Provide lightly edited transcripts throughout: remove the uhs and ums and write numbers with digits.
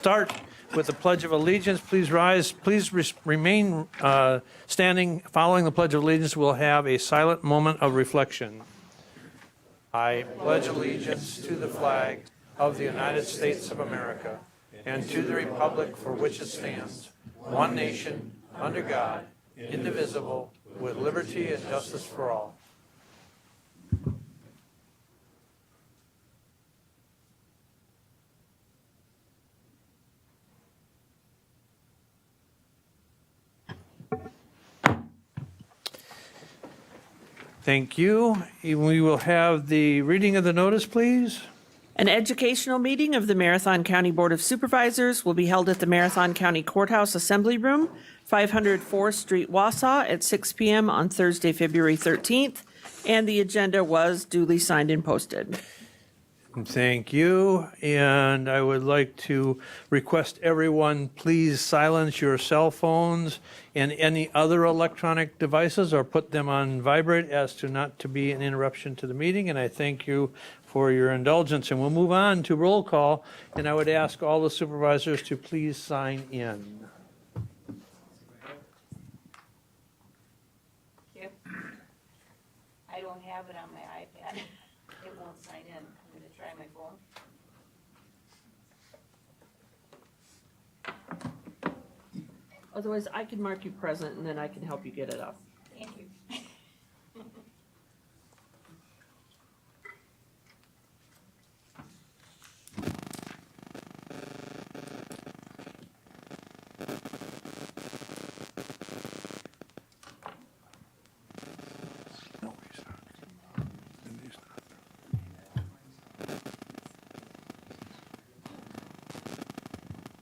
Start with the Pledge of Allegiance. Please rise. Please remain standing. Following the Pledge of Allegiance, we'll have a silent moment of reflection. I pledge allegiance to the flag of the United States of America and to the republic for which it stands, one nation, under God, indivisible, with liberty and justice for all. Thank you. We will have the reading of the notice, please. An educational meeting of the Marathon County Board of Supervisors will be held at the Marathon County Courthouse Assembly Room, 500 4th Street, Wausau, at 6 p.m. on Thursday, February 13th, and the agenda was duly signed and posted. Thank you. And I would like to request everyone please silence your cell phones and any other electronic devices or put them on vibrate as to not to be an interruption to the meeting. And I thank you for your indulgence. And we'll move on to roll call. And I would ask all the supervisors to please sign in. Yep. I don't have it on my iPad. It won't sign in. I'm gonna try my phone. Otherwise, I can mark you present, and then I can help you get it up. Thank you.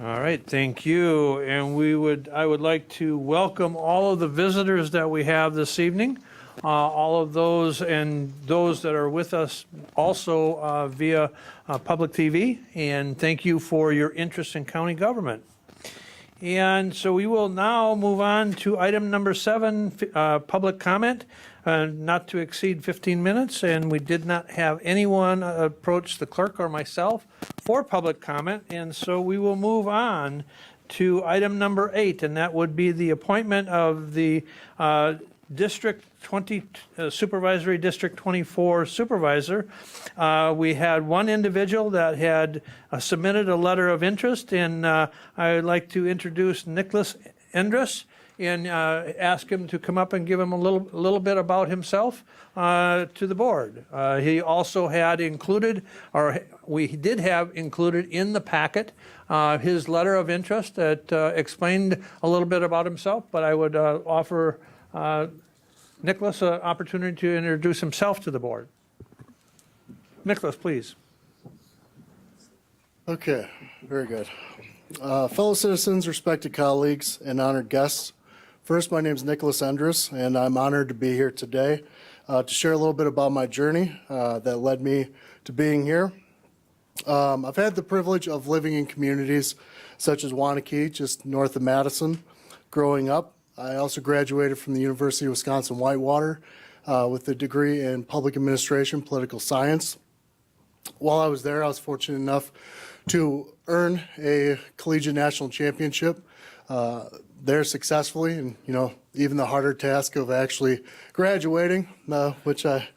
All right, thank you. And I would like to welcome all of the visitors that we have this evening, all of those and those that are with us also via public TV. And thank you for your interest in county government. And so we will now move on to item number 7, public comment, not to exceed 15 minutes. And we did not have anyone approach the clerk or myself for public comment. And so we will move on to item number 8, and that would be the appointment of the District 20, Supervisory District 24 Supervisor. We had one individual that had submitted a letter of interest, and I would like to introduce Nicholas Endres and ask him to come up and give him a little bit about himself to the board. He also had included, or we did have included in the packet, his letter of interest that explained a little bit about himself, but I would offer Nicholas an opportunity to introduce himself to the board. Nicholas, please. Okay, very good. Fellow citizens, respected colleagues, and honored guests. First, my name is Nicholas Endres, and I'm honored to be here today to share a little bit about my journey that led me to being here. I've had the privilege of living in communities such as Waunakee, just north of Madison, growing up. I also graduated from the University of Wisconsin-Whitewater with a degree in public administration, political science. While I was there, I was fortunate enough to earn a collegiate national championship there successfully, and even the harder task of actually graduating, which I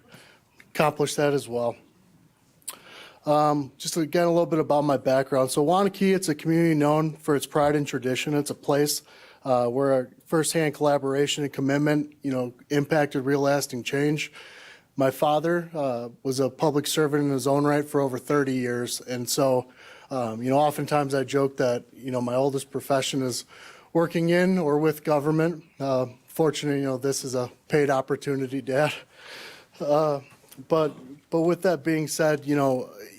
accomplished that as well. Just again, a little bit about my background. So Waunakee, it's a community known for its pride and tradition. It's a place where firsthand collaboration and commitment, impacted real lasting change. My father was a public servant in his own right for over 30 years. And so, oftentimes I joke that, my oldest profession is working in or with government. Fortunately, this is a paid opportunity, Dad. But with that being said,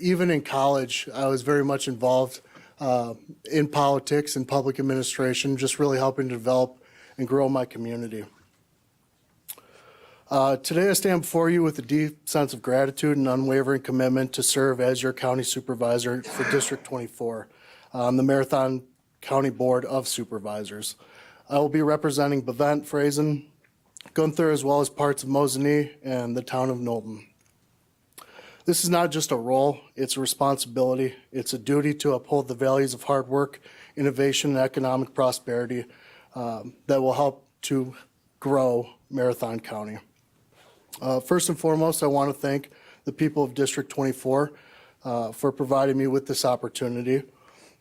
even in college, I was very much involved in politics and public administration, just really helping to develop and grow my community. Today I stand before you with a deep sense of gratitude and unwavering commitment to serve as your county supervisor for District 24 on the Marathon County Board of Supervisors. I will be representing Bevent, Frazen, Gunther, as well as parts of Mosinee and the town of Knowlton. This is not just a role, it's a responsibility. It's a duty to uphold the values of hard work, innovation, and economic prosperity that will help to grow Marathon County. First and foremost, I want to thank the people of District 24 for providing me with this opportunity.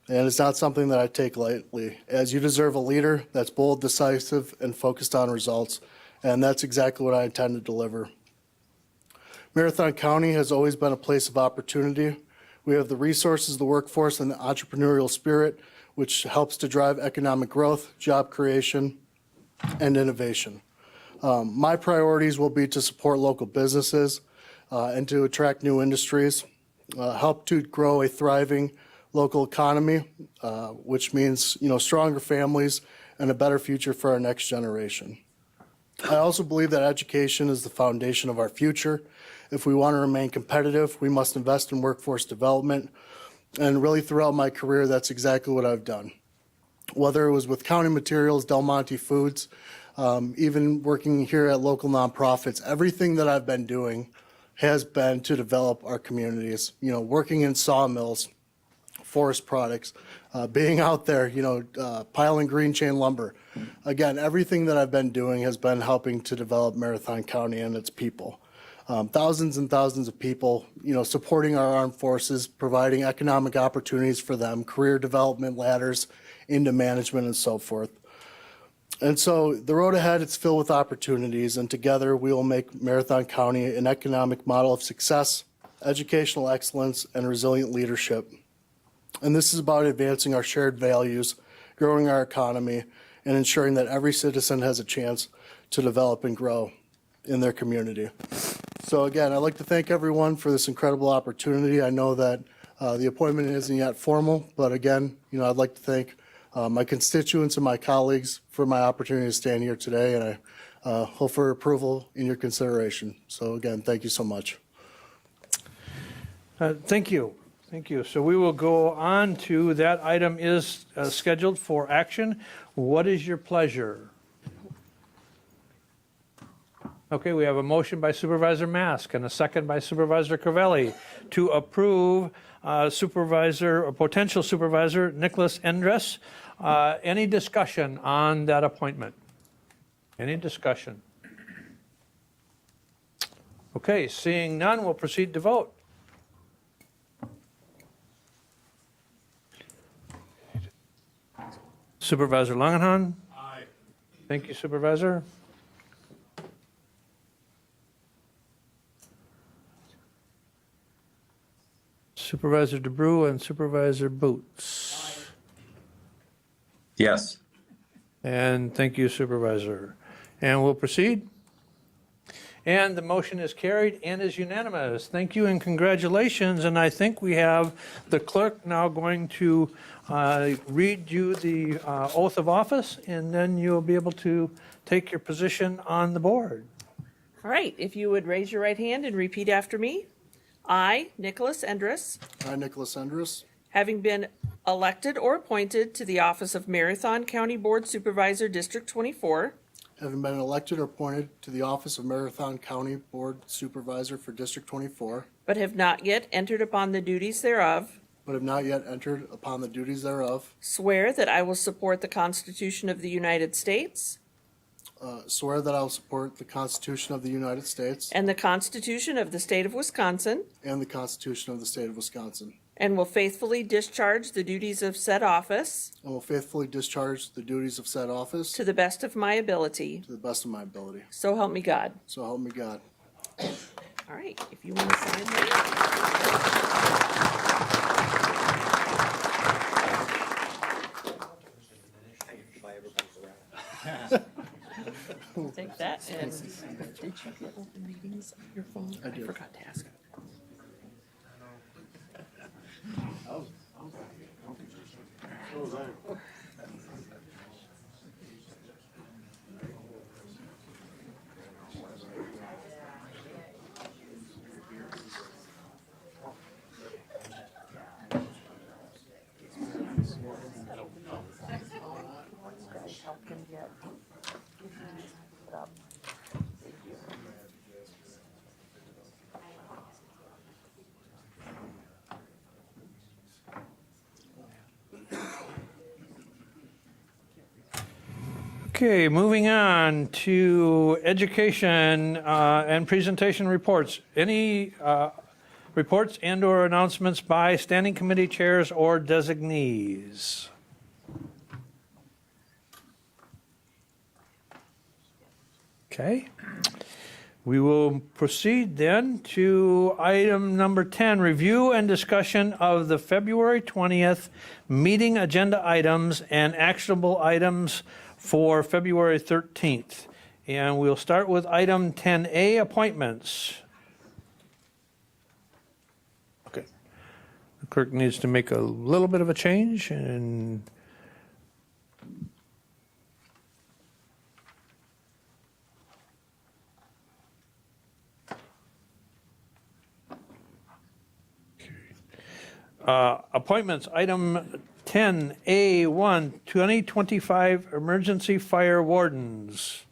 And it's not something that I take lightly, as you deserve a leader that's bold, decisive, and focused on results. And that's exactly what I intend to deliver. Marathon County has always been a place of opportunity. We have the resources, the workforce, and the entrepreneurial spirit, which helps to drive economic growth, job creation, and innovation. My priorities will be to support local businesses and to attract new industries, help to grow a thriving local economy, which means, stronger families and a better future for our next generation. I also believe that education is the foundation of our future. If we want to remain competitive, we must invest in workforce development. And really throughout my career, that's exactly what I've done. Whether it was with County Materials, Del Monte Foods, even working here at local nonprofits, everything that I've been doing has been to develop our communities, working in sawmills, forest products, being out there, piling green chain lumber. Again, everything that I've been doing has been helping to develop Marathon County and its people. Thousands and thousands of people, supporting our armed forces, providing economic opportunities for them, career development ladders into management and so forth. And so the road ahead, it's filled with opportunities, and together we will make Marathon County an economic model of success, educational excellence, and resilient leadership. And this is about advancing our shared values, growing our economy, and ensuring that every citizen has a chance to develop and grow in their community. So again, I'd like to thank everyone for this incredible opportunity. I know that the appointment isn't yet formal, but again, I'd like to thank my constituents and my colleagues for my opportunity to stand here today, and I hope for approval in your consideration. So again, thank you so much. Thank you. Thank you. So we will go on to, that item is scheduled for action. What is your pleasure? Okay, we have a motion by Supervisor Mask and a second by Supervisor Crivelli to approve potential supervisor Nicholas Endres. Any discussion on that appointment? Any discussion? Okay, seeing none, we'll proceed to vote. Supervisor Langenhan? Aye. Thank you, Supervisor. Supervisor DeBrew and Supervisor Boots. Yes. And thank you, Supervisor. And we'll proceed. And the motion is carried and is unanimous. Thank you and congratulations. And I think we have the clerk now going to read you the oath of office, and then you'll be able to take your position on the board. All right, if you would raise your right hand and repeat after me. I, Nicholas Endres, I, Nicholas Endres, having been elected or appointed to the office of Marathon County Board Supervisor, District 24, having been elected or appointed to the office of Marathon County Board Supervisor for District 24, but have not yet entered upon the duties thereof, but have not yet entered upon the duties thereof, swear that I will support the Constitution of the United States swear that I will support the Constitution of the United States and the Constitution of the State of Wisconsin, and the Constitution of the State of Wisconsin, and will faithfully discharge the duties of said office and will faithfully discharge the duties of said office to the best of my ability. to the best of my ability. So help me God. So help me God. All right, if you want to sign that. Take that and. Did you get open meetings on your phone? I did. forgot to ask. Help him get. Put up. Okay, moving on to education and presentation reports. Any reports and/or announcements by standing committee chairs or designees? Okay. We will proceed then to item number 10, review and discussion of the February 20th meeting agenda items and actionable items for February 13th. And we'll start with item 10A, appointments. Okay. The clerk needs to make a little bit of a change and appointments, item 10A1, 2025 emergency fire wardens.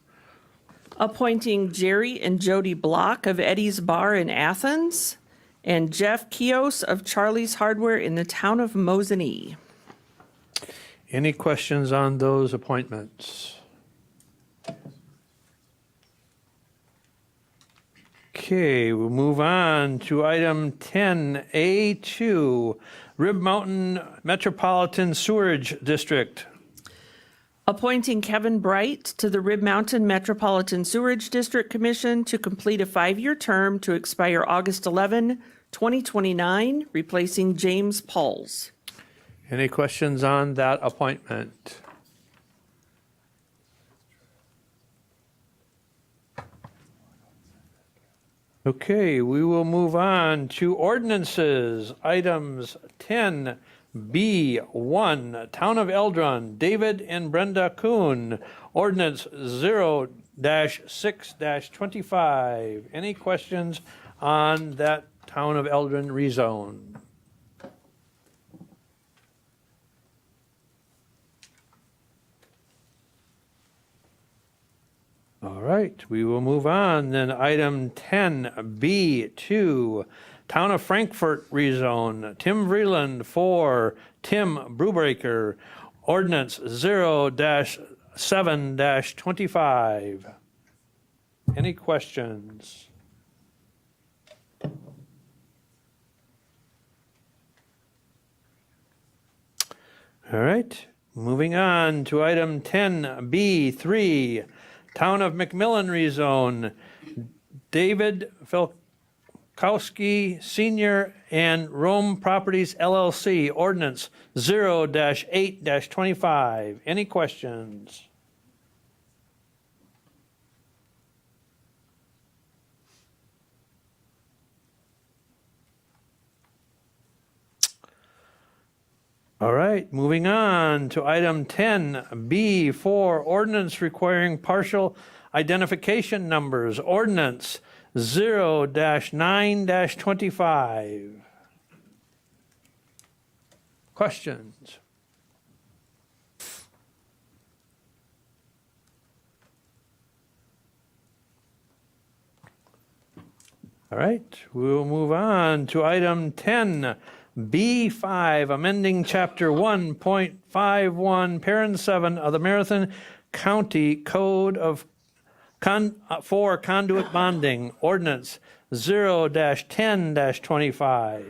Appointing Jerry and Jody Block of Eddie's Bar in Athens and Jeff Kios of Charlie's Hardware in the town of Mosinee. Any questions on those appointments? Okay, we'll move on to item 10A2, Rib Mountain Metropolitan Sewerage District. Appointing Kevin Bright to the Rib Mountain Metropolitan Sewerage District Commission to complete a 5-year term to expire August 11, 2029, replacing James Pauls. Any questions on that appointment? Okay, we will move on to ordinances, items 10B1, Town of Eldron, David and Brenda Kuhn, ordinance 0-6-25. Any questions on that Town of Eldron rezone? All right, we will move on. Then item 10B2, Town of Frankfurt rezone, Tim Vreeland for Tim Brubaker, ordinance 0-7-25. Any questions? All right, moving on to item 10B3, Town of McMillan rezone, David Felkowski Sr. and Rome Properties LLC, ordinance 0-8-25. Any questions? All right, moving on to item 10B4, ordinance requiring partial identification numbers, ordinance 0-9-25. Questions? All right, we'll move on to item 10B5, amending Chapter 1.51, Parent 7 of the Marathon County Code of for Conduit Bonding, Ordinance 0-10-25.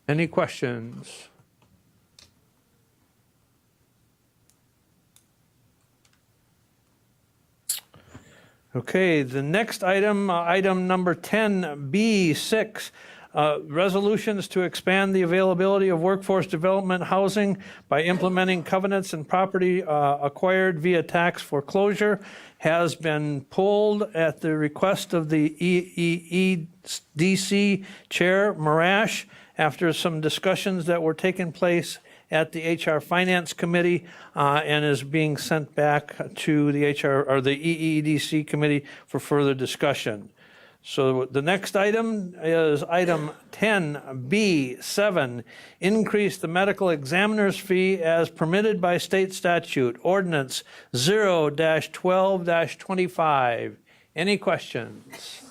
Any questions? Okay, the next item, item number 10B6, resolutions to expand the availability of workforce development housing by implementing covenants and property acquired via tax foreclosure, has been pulled at the request of the EEDC Chair Marash after some discussions that were taking place at the HR Finance Committee and is being sent back to the HR or the EEDC Committee for further discussion. So the next item is item 10B7, increase the medical examiner's fee as permitted by state statute, ordinance 0-12-25. Any questions?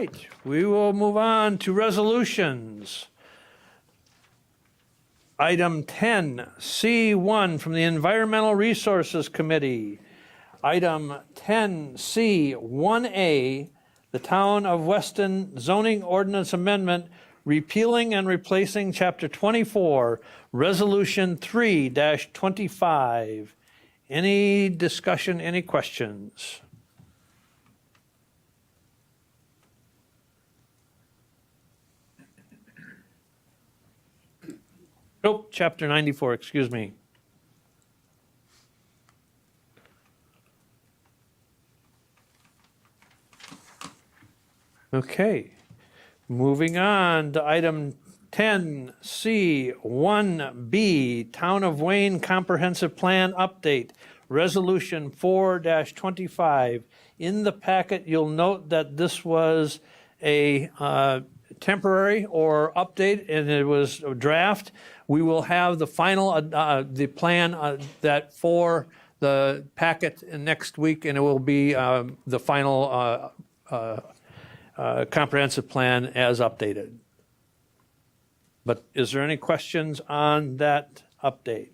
right, we will move on to resolutions. Item 10C1 from the Environmental Resources Committee. Item 10C1A, the Town of Weston Zoning Ordinance Amendment, repealing and replacing Chapter 24, Resolution 3-25. Any discussion, any questions? Nope, Chapter 94, excuse me. Okay, moving on to item 10C1B, Town of Wayne Comprehensive Plan Update, Resolution 4-25. In the packet, you'll note that this was a temporary or update, and it was a draft. We will have the final, the plan that for the packet next week, and it will be the final comprehensive plan as updated. But is there any questions on that update?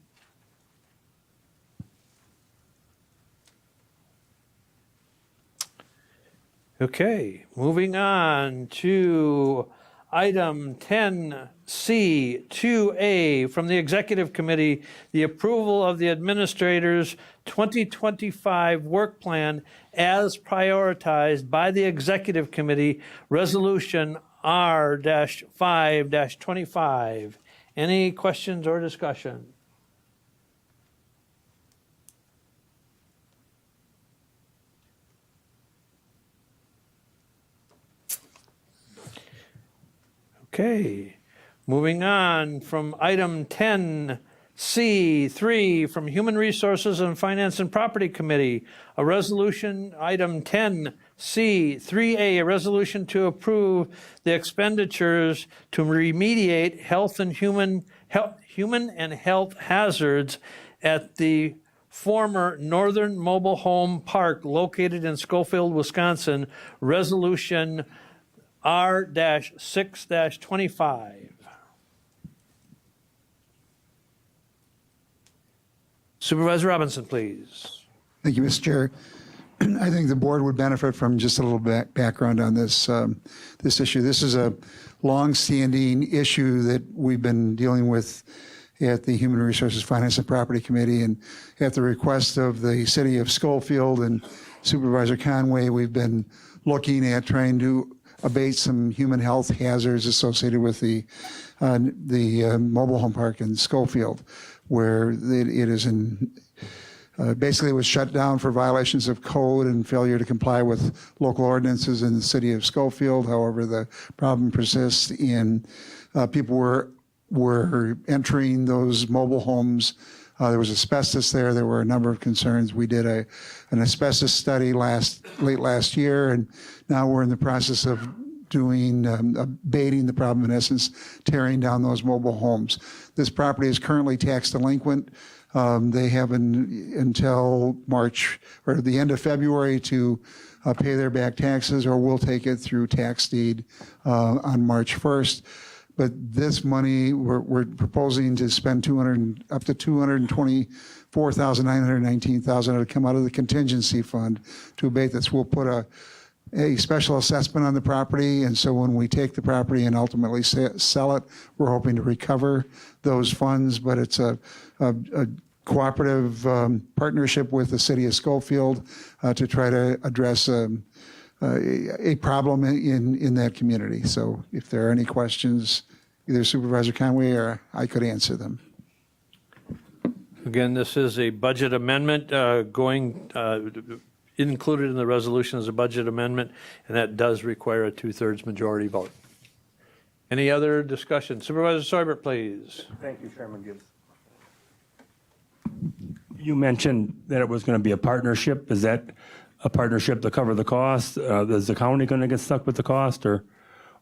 Okay, moving on to item 10C2A from the Executive Committee, the approval of the Administrator's 2025 work plan as prioritized by the Executive Committee, Resolution R-5-25. Any questions or discussion? Okay, moving on from item 10C3 from Human Resources and Finance and Property Committee, a resolution, item 10C3A, a resolution to approve the expenditures to remediate health and human and health hazards at the former Northern Mobile Home Park located in Schofield, Wisconsin, resolution R-6-25. Supervisor Robinson, please. Thank you, Mr. Chair. I think the board would benefit from just a little background on this this issue. This is a long-standing issue that we've been dealing with at the Human Resources, Finance, and Property Committee, and at the request of the City of Schofield and Supervisor Conway, we've been looking at trying to abate some human health hazards associated with the mobile home park in Schofield, where it is basically it was shut down for violations of code and failure to comply with local ordinances in the city of Schofield. However, the problem persists in people were entering those mobile homes. There was asbestos there. There were a number of concerns. We did an asbestos study late last year, and now we're in the process of doing abating the problem, in essence, tearing down those mobile homes. This property is currently tax delinquent. They have until March or the end of February to pay their back taxes, or we'll take it through tax deed on March 1st. But this money, we're proposing to spend up to $224,919,000. It'll come out of the contingency fund to abate this. We'll put a special assessment on the property, and so when we take the property and ultimately sell it, we're hoping to recover those funds. But it's a cooperative partnership with the City of Schofield to try to address a problem in that community. So if there are any questions, either Supervisor Conway or I could answer them. Again, this is a budget amendment included in the resolution as a budget amendment, and that does require a 2/3 majority vote. Any other discussion? Supervisor Seubert, please. Thank you, Chairman Gibbs. You mentioned that it was going to be a partnership. Is that a partnership to cover the cost? Is the county going to get stuck with the cost, or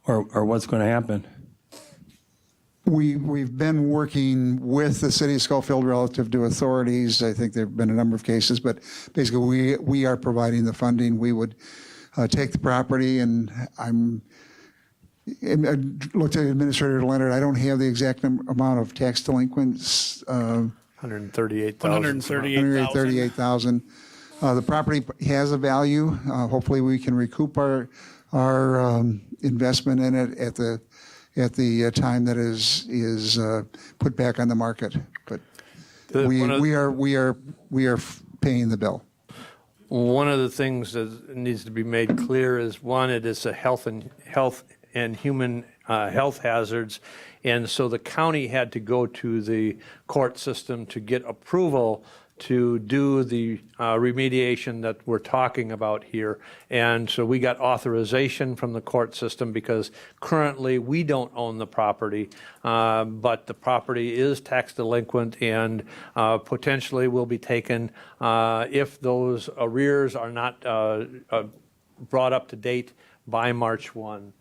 what's going to happen? We've been working with the City of Schofield relative to authorities. I think there have been a number of cases, but basically we are providing the funding. We would take the property, and I looked at Administrator Leonard. I don't have the exact amount of tax delinquents. 138,000. 138,000. The property has a value. Hopefully, we can recoup our investment in it at the time that is put back on the market. But we are paying the bill. One of the things that needs to be made clear is, one, it is a health and human health hazards, and so the county had to go to the court system to get approval to do the remediation that we're talking about here. And so we got authorization from the court system because currently we don't own the property, but the property is tax delinquent and potentially will be taken if those arrears are not brought up to date by March 1.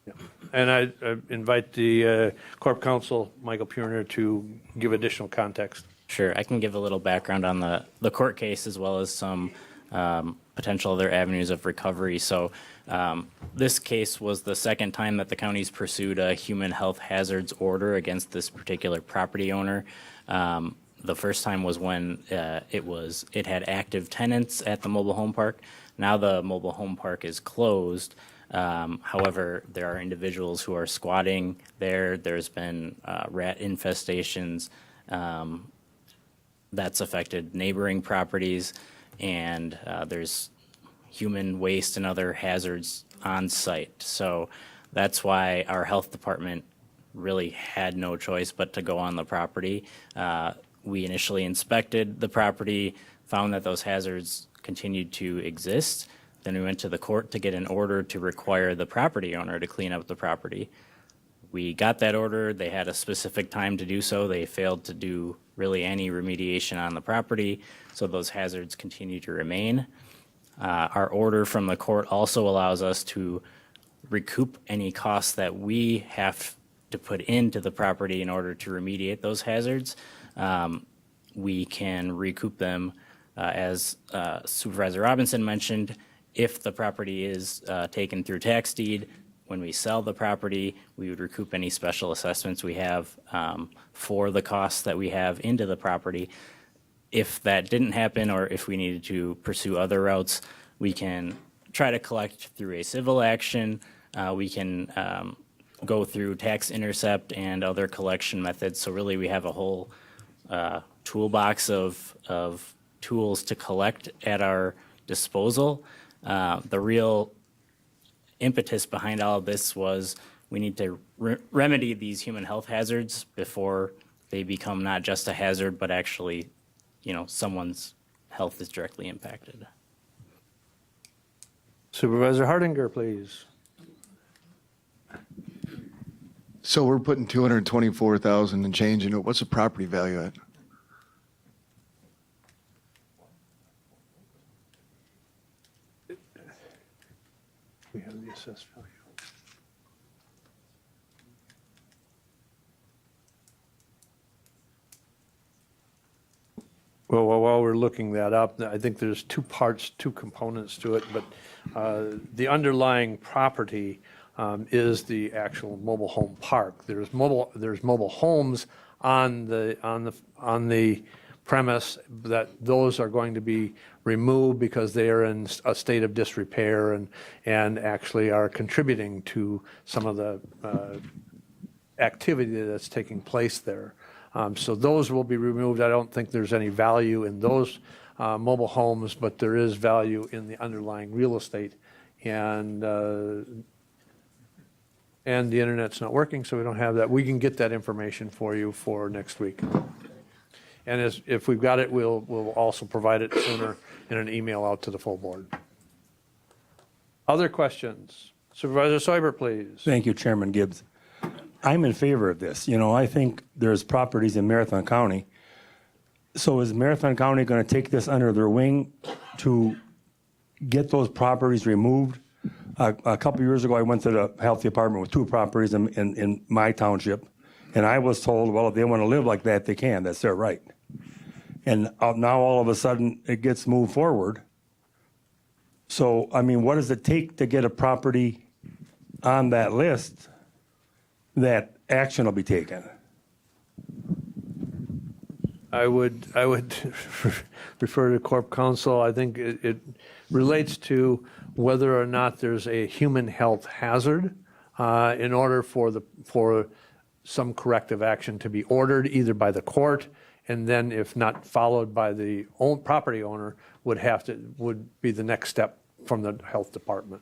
Yeah. And I invite the Corp Counsel, Michael Purner, to give additional context. Sure, I can give a little background on the court case as well as some potential other avenues of recovery. So this case was the second time that the county's pursued a human health hazards order against this particular property owner. The first time was when it had active tenants at the mobile home park. Now the mobile home park is closed. However, there are individuals who are squatting there. There's been rat infestations that's affected neighboring properties, and there's human waste and other hazards on site. So that's why our health department really had no choice but to go on the property. We initially inspected the property, found that those hazards continued to exist. Then we went to the court to get an order to require the property owner to clean up the property. We got that order. They had a specific time to do so. They failed to do really any remediation on the property, so those hazards continue to remain. Our order from the court also allows us to recoup any costs that we have to put into the property in order to remediate those hazards. We can recoup them, as Supervisor Robinson mentioned. If the property is taken through tax deed, when we sell the property, we would recoup any special assessments we have for the costs that we have into the property. If that didn't happen, or if we needed to pursue other routes, we can try to collect through a civil action. We can go through tax intercept and other collection methods. So really, we have a whole toolbox of tools to collect at our disposal. The real impetus behind all of this was we need to remedy these human health hazards before they become not just a hazard, but actually, someone's health is directly impacted. Supervisor Hardinger, please. So we're putting 224,000 and change into it. What's the property value at? We have the assessed value. Well, while we're looking that up, I think there's two components to it, but the underlying property is the actual mobile home park. There's mobile homes on the premise that those are going to be removed because they are in a state of disrepair and actually are contributing to some of the activity that's taking place there. So those will be removed. I don't think there's any value in those mobile homes, but there is value in the underlying real estate. And the internet's not working, so we don't have that. We can get that information for you for next week. And if we've got it, we'll also provide it sooner in an email out to the full board. Other questions? Supervisor Seibert, please. Thank you, Chairman Gibbs. I'm in favor of this. I think there's properties in Marathon County. So is Marathon County going to take this under their wing to get those properties removed? A couple years ago, I went to the health department with two properties in my township, and I was told, well, if they want to live like that, they can. That's their right. And now all of a sudden, it gets moved forward, So, I mean, what does it take to get a property on that list that action will be taken? I would refer to Corp Counsel. I think it relates to whether or not there's a human health hazard in order for some corrective action to be ordered either by the court, and then if not followed by the property owner, would be the next step from the health department.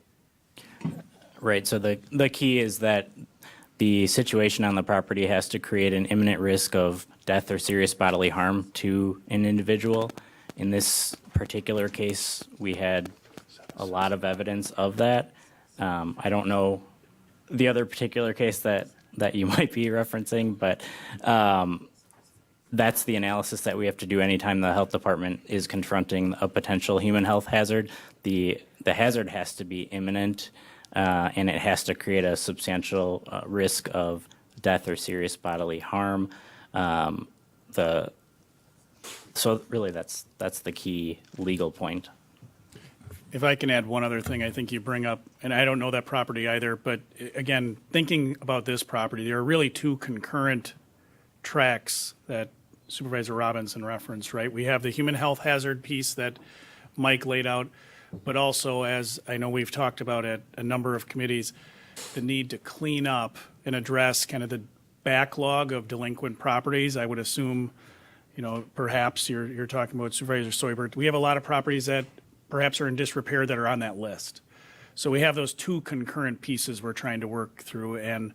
Right, so the key is that the situation on the property has to create an imminent risk of death or serious bodily harm to an individual. In this particular case, we had a lot of evidence of that. I don't know the other particular case that you might be referencing, but that's the analysis that we have to do anytime the health department is confronting a potential human health hazard. The hazard has to be imminent, and it has to create a substantial risk of death or serious bodily harm. So really, that's the key legal point. If I can add one other thing, I think you bring up, and I don't know that property either, but again, thinking about this property, there are really two concurrent tracks that Supervisor Robinson referenced, right? We have the human health hazard piece that Mike laid out, but also, as I know we've talked about at a number of committees, the need to clean up and address kind of the backlog of delinquent properties. I would assume, perhaps you're talking about Supervisor Soibert. We have a lot of properties that perhaps are in disrepair that are on that list. So we have those two concurrent pieces we're trying to work through. And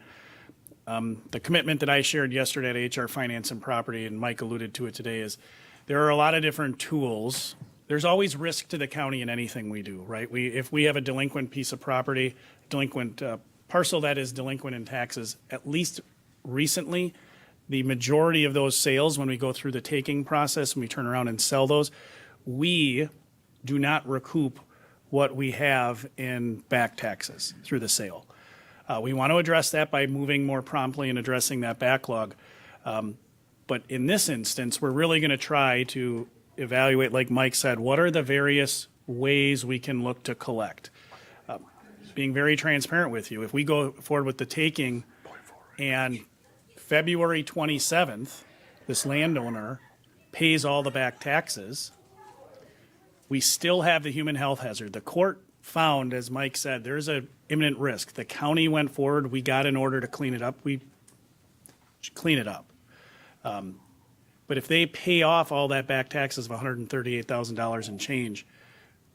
the commitment that I shared yesterday at HR Finance and Property, and Mike alluded to it today, is there are a lot of different tools. There's always risk to the county in anything we do, right? If we have a delinquent piece of property, delinquent parcel that is delinquent in taxes, at least recently, the majority of those sales, when we go through the taking process, when we turn around and sell those, we do not recoup what we have in back taxes through the sale. We want to address that by moving more promptly and addressing that backlog. But in this instance, we're really going to try to evaluate, like Mike said, what are the various ways we can look to collect. Being very transparent with you, if we go forward with the taking and February 27th, this landowner pays all the back taxes, we still have the human health hazard. The court found, as Mike said, there's an imminent risk. The county went forward. We got an order to clean it up. We should clean it up. But if they pay off all that back taxes of $138,000 and change,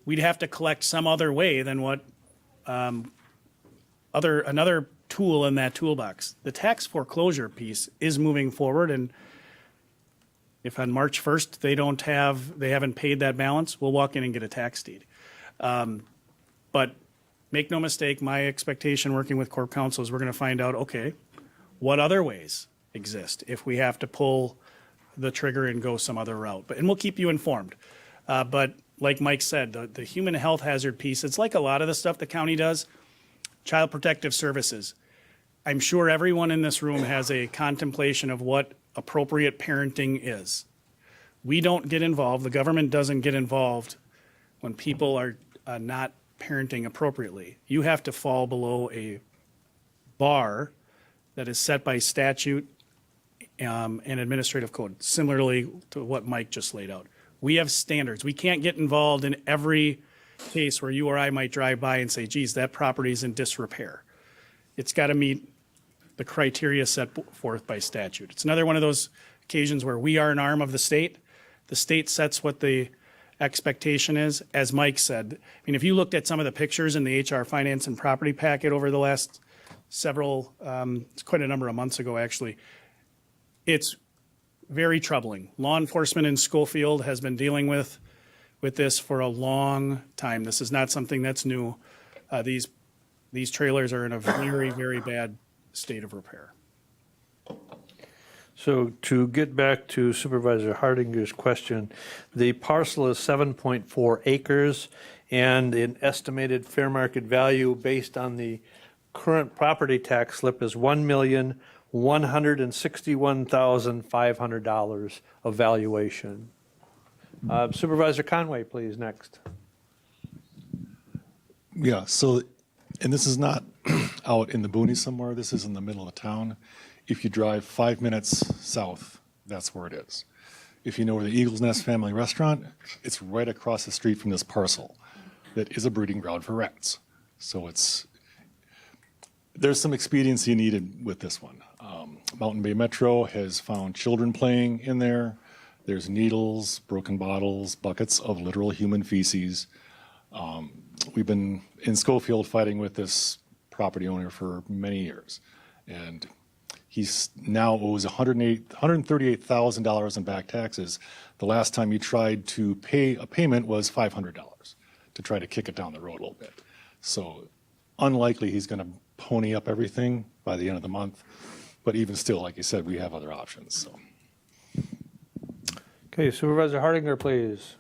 we'd have to collect some other way than what another tool in that toolbox. The tax foreclosure piece is moving forward, and if on March 1st they haven't paid that balance, we'll walk in and get a tax deed. But make no mistake, my expectation working with Corp Counsel is we're going to find out, okay, what other ways exist if we have to pull the trigger and go some other route. And we'll keep you informed. But like Mike said, the human health hazard piece, it's like a lot of the stuff the county does. Child Protective Services. I'm sure everyone in this room has a contemplation of what appropriate parenting is. We don't get involved. The government doesn't get involved when people are not parenting appropriately. You have to fall below a bar that is set by statute and administrative code, similarly to what Mike just laid out. We have standards. We can't get involved in every case where you or I might drive by and say, geez, that property is in disrepair. It's got to meet the criteria set forth by statute. It's another one of those occasions where we are an arm of the state. The state sets what the expectation is. As Mike said, I mean, if you looked at some of the pictures in the HR Finance and Property packet over the last several, it's quite a number of months ago, actually, it's very troubling. Law enforcement in Schofield has been dealing with this for a long time. This is not something that's new. These trailers are in a very, very bad state of repair. So to get back to Supervisor Hardinger's question, the parcel is 7.4 acres, and an estimated fair market value based on the current property tax slip is $1,161,500 of valuation. Supervisor Conway, please, next. Yeah, so, and this is not out in the boonies somewhere, this is in the middle of town. If you drive 5 minutes south, that's where it is. If you know where the Eagle's Nest Family Restaurant, it's right across the street from this parcel that is a breeding ground for rats. So there's some expediency needed with this one. Mountain Bay Metro has found children playing in there. There's needles, broken bottles, buckets of literal human feces. We've been in Schofield fighting with this property owner for many years. And he's now owes $138,000 in back taxes. The last time he tried to pay a payment was $500 to try to kick it down the road a little bit. So unlikely he's going to pony up everything by the end of the month. But even still, like you said, we have other options. So. Okay, Supervisor Hardinger, please.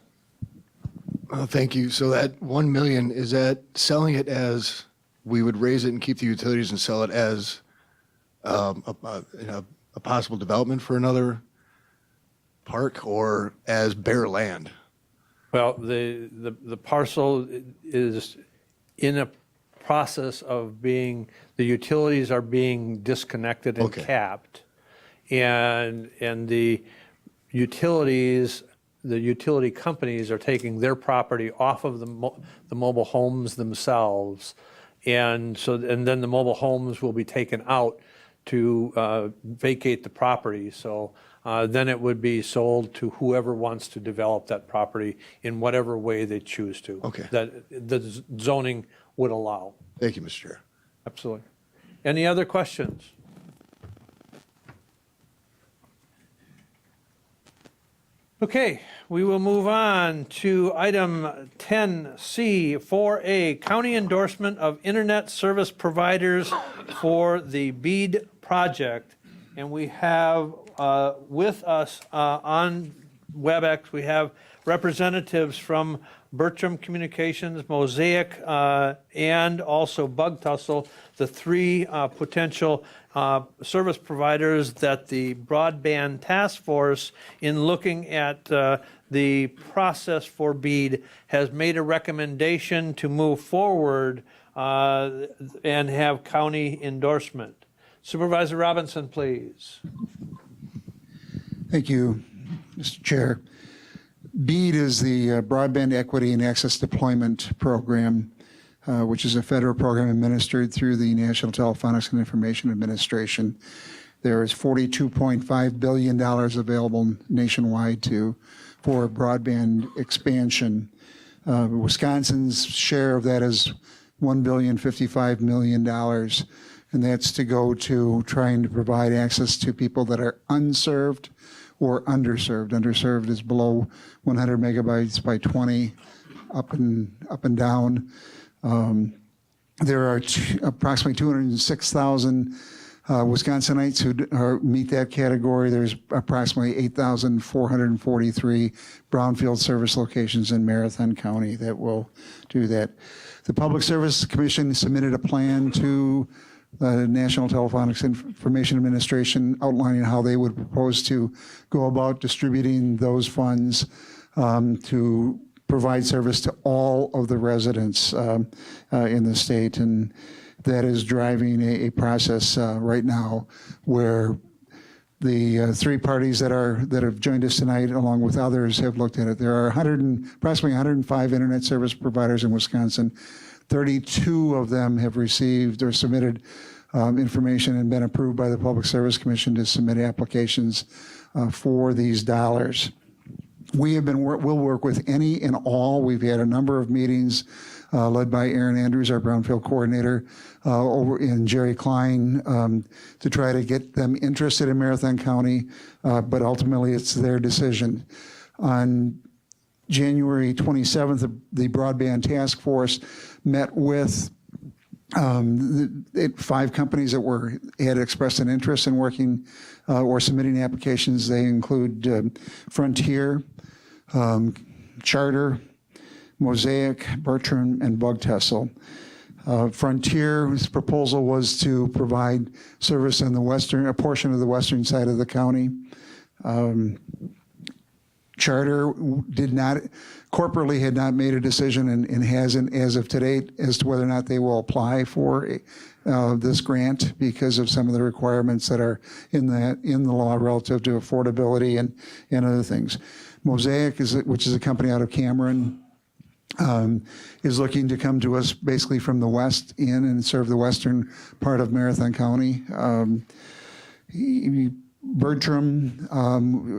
Thank you. So that 1 million, is that selling it as we would raise it and keep the utilities and sell it as a possible development for another park, or as bare land? Well, the parcel is in a process of being, the utilities are being disconnected and Okay. capped. And the utilities, the utility companies are taking their property off of the mobile homes themselves. And so, and then the mobile homes will be taken out to vacate the property. So then it would be sold to whoever wants to develop that property in whatever way they choose to. Okay. That the zoning would allow. Thank you, Mr. Chair. Absolutely. Any other questions? Okay, we will move on to item 10C, 4A, county endorsement of internet service providers for the BEAD project. And we have with us on WebEx, we have representatives from Bertram Communications, Mosaic, and also Bug Tussle, the three potential service providers that the Broadband Task Force, in looking at the process for BEAD, has made a recommendation to move forward and have county endorsement. Supervisor Robinson, please. Thank you, Mr. Chair. BEAD is the Broadband Equity and Access Deployment Program, which is a federal program administered through the National Telephonics and Information Administration. There is $42.5 billion available nationwide for broadband expansion. Wisconsin's share of that is $1.055 billion, and that's to go to trying to provide access to people that are unserved or underserved. Underserved is below 100 megabytes by 20, up and down. There are approximately 206,000 Wisconsinites who meet that category. There's approximately 8,443 brownfield service locations in Marathon County that will do that. The Public Service Commission submitted a plan to the National Telephonics Information Administration outlining how they would propose to go about distributing those funds to provide service to all of the residents in the state. And that is driving a process right now where the three parties that have joined us tonight, along with others, have looked at it. There are approximately 105 internet service providers in Wisconsin. 32 of them have received or submitted information and been approved by the Public Service Commission to submit applications for these dollars. We'll work with any and all. We've had a number of meetings led by Aaron Andrews, our Brownfield coordinator, and Jerry Klein to try to get them interested in Marathon County, but ultimately it's their decision. On January 27th, the Broadband Task Force met with 5 companies that had expressed an interest in working or submitting applications. They include Frontier, Charter, Mosaic, Bertram, and Bug Tussle. Frontier's proposal was to provide service in a portion of the western side of the county. Charter did not, corporately had not made a decision and hasn't as of today as to whether or not they will apply for this grant because of some of the requirements that are in the law relative to affordability and other things. Mosaic, which is a company out of Cameron, is looking to come to us basically from the west in and serve the western part of Marathon County. Bertram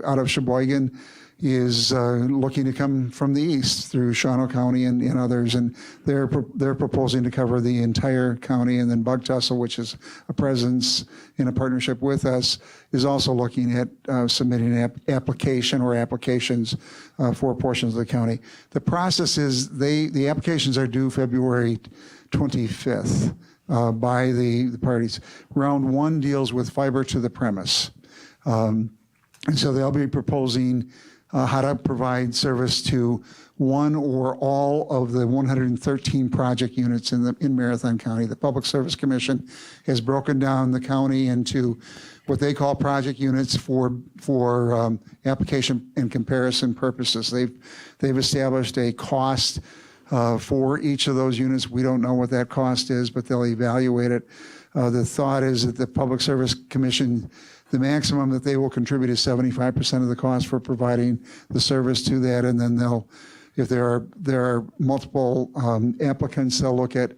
out of Sheboygan is looking to come from the east through Shawano County and others, and they're proposing to cover the entire county. And then Bug Tussle, which is a presence in a partnership with us, is also looking at submitting an application or applications for portions of the county. The process is the applications are due February 25th by the parties. Round one deals with fiber to the premise. And so they'll be proposing how to provide service to one or all of the 113 project units in Marathon County. The Public Service Commission has broken down the county into what they call project units for application and comparison purposes. They've established a cost for each of those units. We don't know what that cost is, but they'll evaluate it. The thought is that the Public Service Commission, the maximum that they will contribute is 75% of the cost for providing the service to that, and then if there are multiple applicants, they'll look at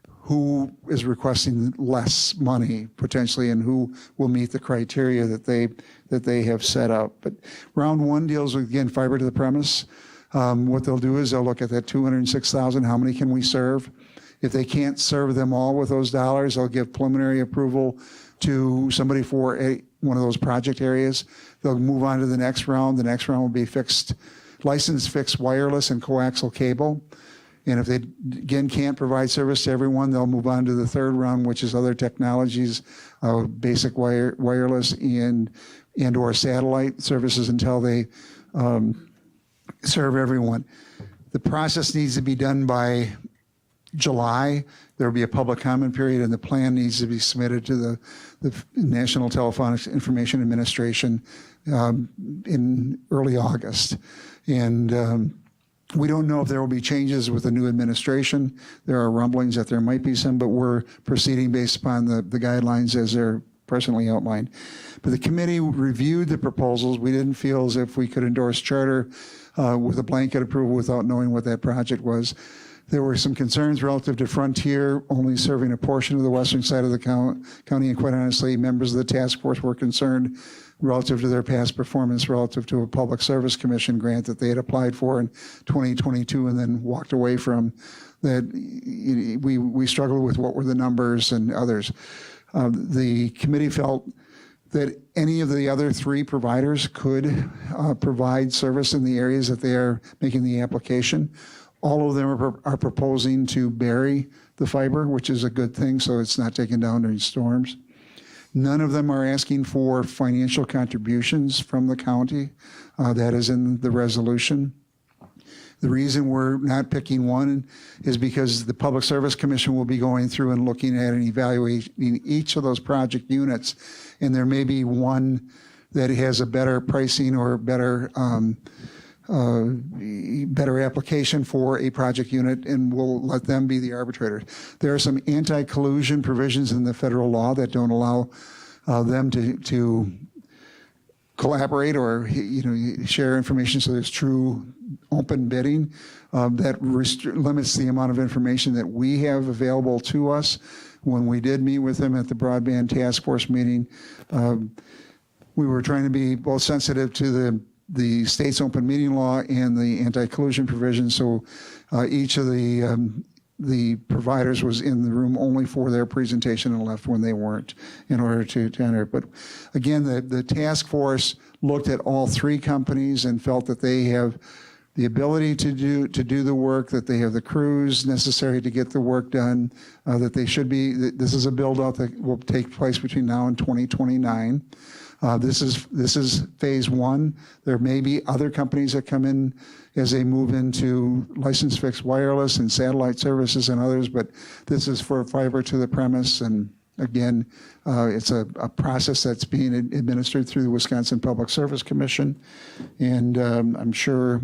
who is requesting less money potentially and who will meet the criteria that they have set up. But round one deals with, again, fiber to the premise. What they'll do is they'll look at that 206,000, how many can we serve? If they can't serve them all with those dollars, they'll give preliminary approval to somebody for one of those project areas. They'll move on to the next round. The next round will be licensed fixed wireless and coaxial cable. And if they, again, can't provide service to everyone, they'll move on to the third round, which is other technologies, basic wireless and or satellite services until they serve everyone. The process needs to be done by July. There will be a public comment period, and the plan needs to be submitted to the National Telephonics Information Administration in early August. And we don't know if there will be changes with the new administration. There are rumblings that there might be some, but we're proceeding based upon the guidelines as they're presently outlined. But the committee reviewed the proposals. We didn't feel as if we could endorse charter with a blanket approval without knowing what that project was. There were some concerns relative to Frontier only serving a portion of the western side of the county, and quite honestly, members of the task force were concerned relative to their past performance relative to a Public Service Commission grant that they had applied for in 2022 and then walked away from. That we struggled with what were the numbers and others. The committee felt that any of the other three providers could provide service in the areas that they are making the application. All of them are proposing to bury the fiber, which is a good thing, so it's not taken down during storms. None of them are asking for financial contributions from the county. That is in the resolution. The reason we're not picking one is because the Public Service Commission will be going through and looking at and evaluating each of those project units, and there may be one that has a better pricing or better application for a project unit, and we'll let them be the arbitrator. There are some anti-collusion provisions in the federal law that don't allow them to collaborate or share information, so there's true open bidding that limits the amount of information that we have available to us. When we did meet with them at the Broadband Task Force meeting, we were trying to be both sensitive to the state's open meeting law and the anti-collusion provision, so each of the providers was in the room only for their presentation and left when they weren't in order to enter. But again, the task force looked at all three companies and felt that they have the ability to do the work, that they have the crews necessary to get the work done, that they should be, this is a build-out that will take place between now and 2029. This is phase one. There may be other companies that come in as they move into licensed fixed wireless and satellite services and others, but this is for fiber to the premise, and Again, it's a process that's being administered through the Wisconsin Public Service Commission. And I'm sure,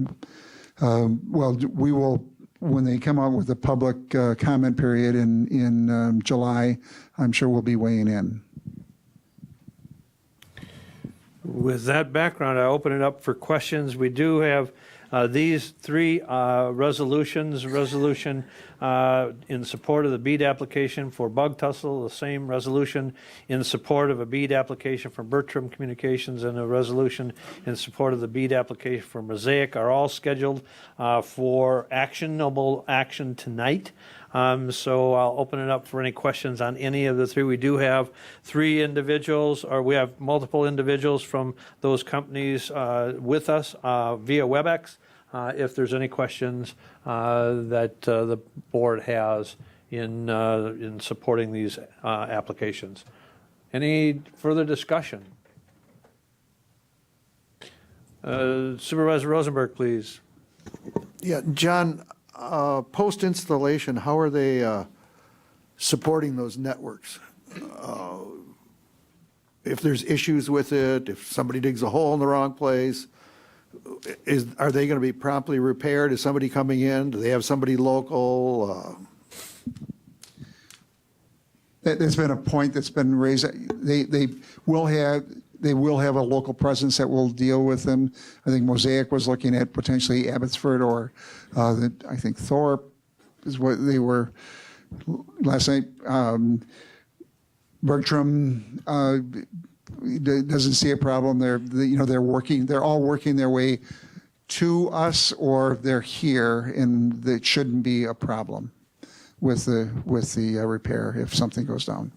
we will, when they come out with the public comment period in July, I'm sure we'll be weighing in. With that background, I open it up for questions. We do have these three resolutions. Resolution in support of the BEAD application for Bug Tussle, the same resolution in support of a BEAD application for Bertram Communications, and a resolution in support of the BEAD application for Mosaic are all scheduled for actionable action tonight. So I'll open it up for any questions on any of the three. We do have three individuals, or we have multiple individuals from those companies with us via WebEx. If there's any questions that the board has in supporting these applications. Any further discussion? Supervisor Rosenberg, please. Yeah, John, post-installation, how are they supporting those networks? If there's issues with it, if somebody digs a hole in the wrong place, are they going to be promptly repaired? Is somebody coming in? Do they have somebody local? There's been a point that's been raised. They will have a local presence that will deal with them. I think Mosaic was looking at potentially Abbotsford, or I think Thorpe is what they were last night. Bertram doesn't see a problem. They're all working their way to us, or they're here, and it shouldn't be a problem with the repair if something goes down.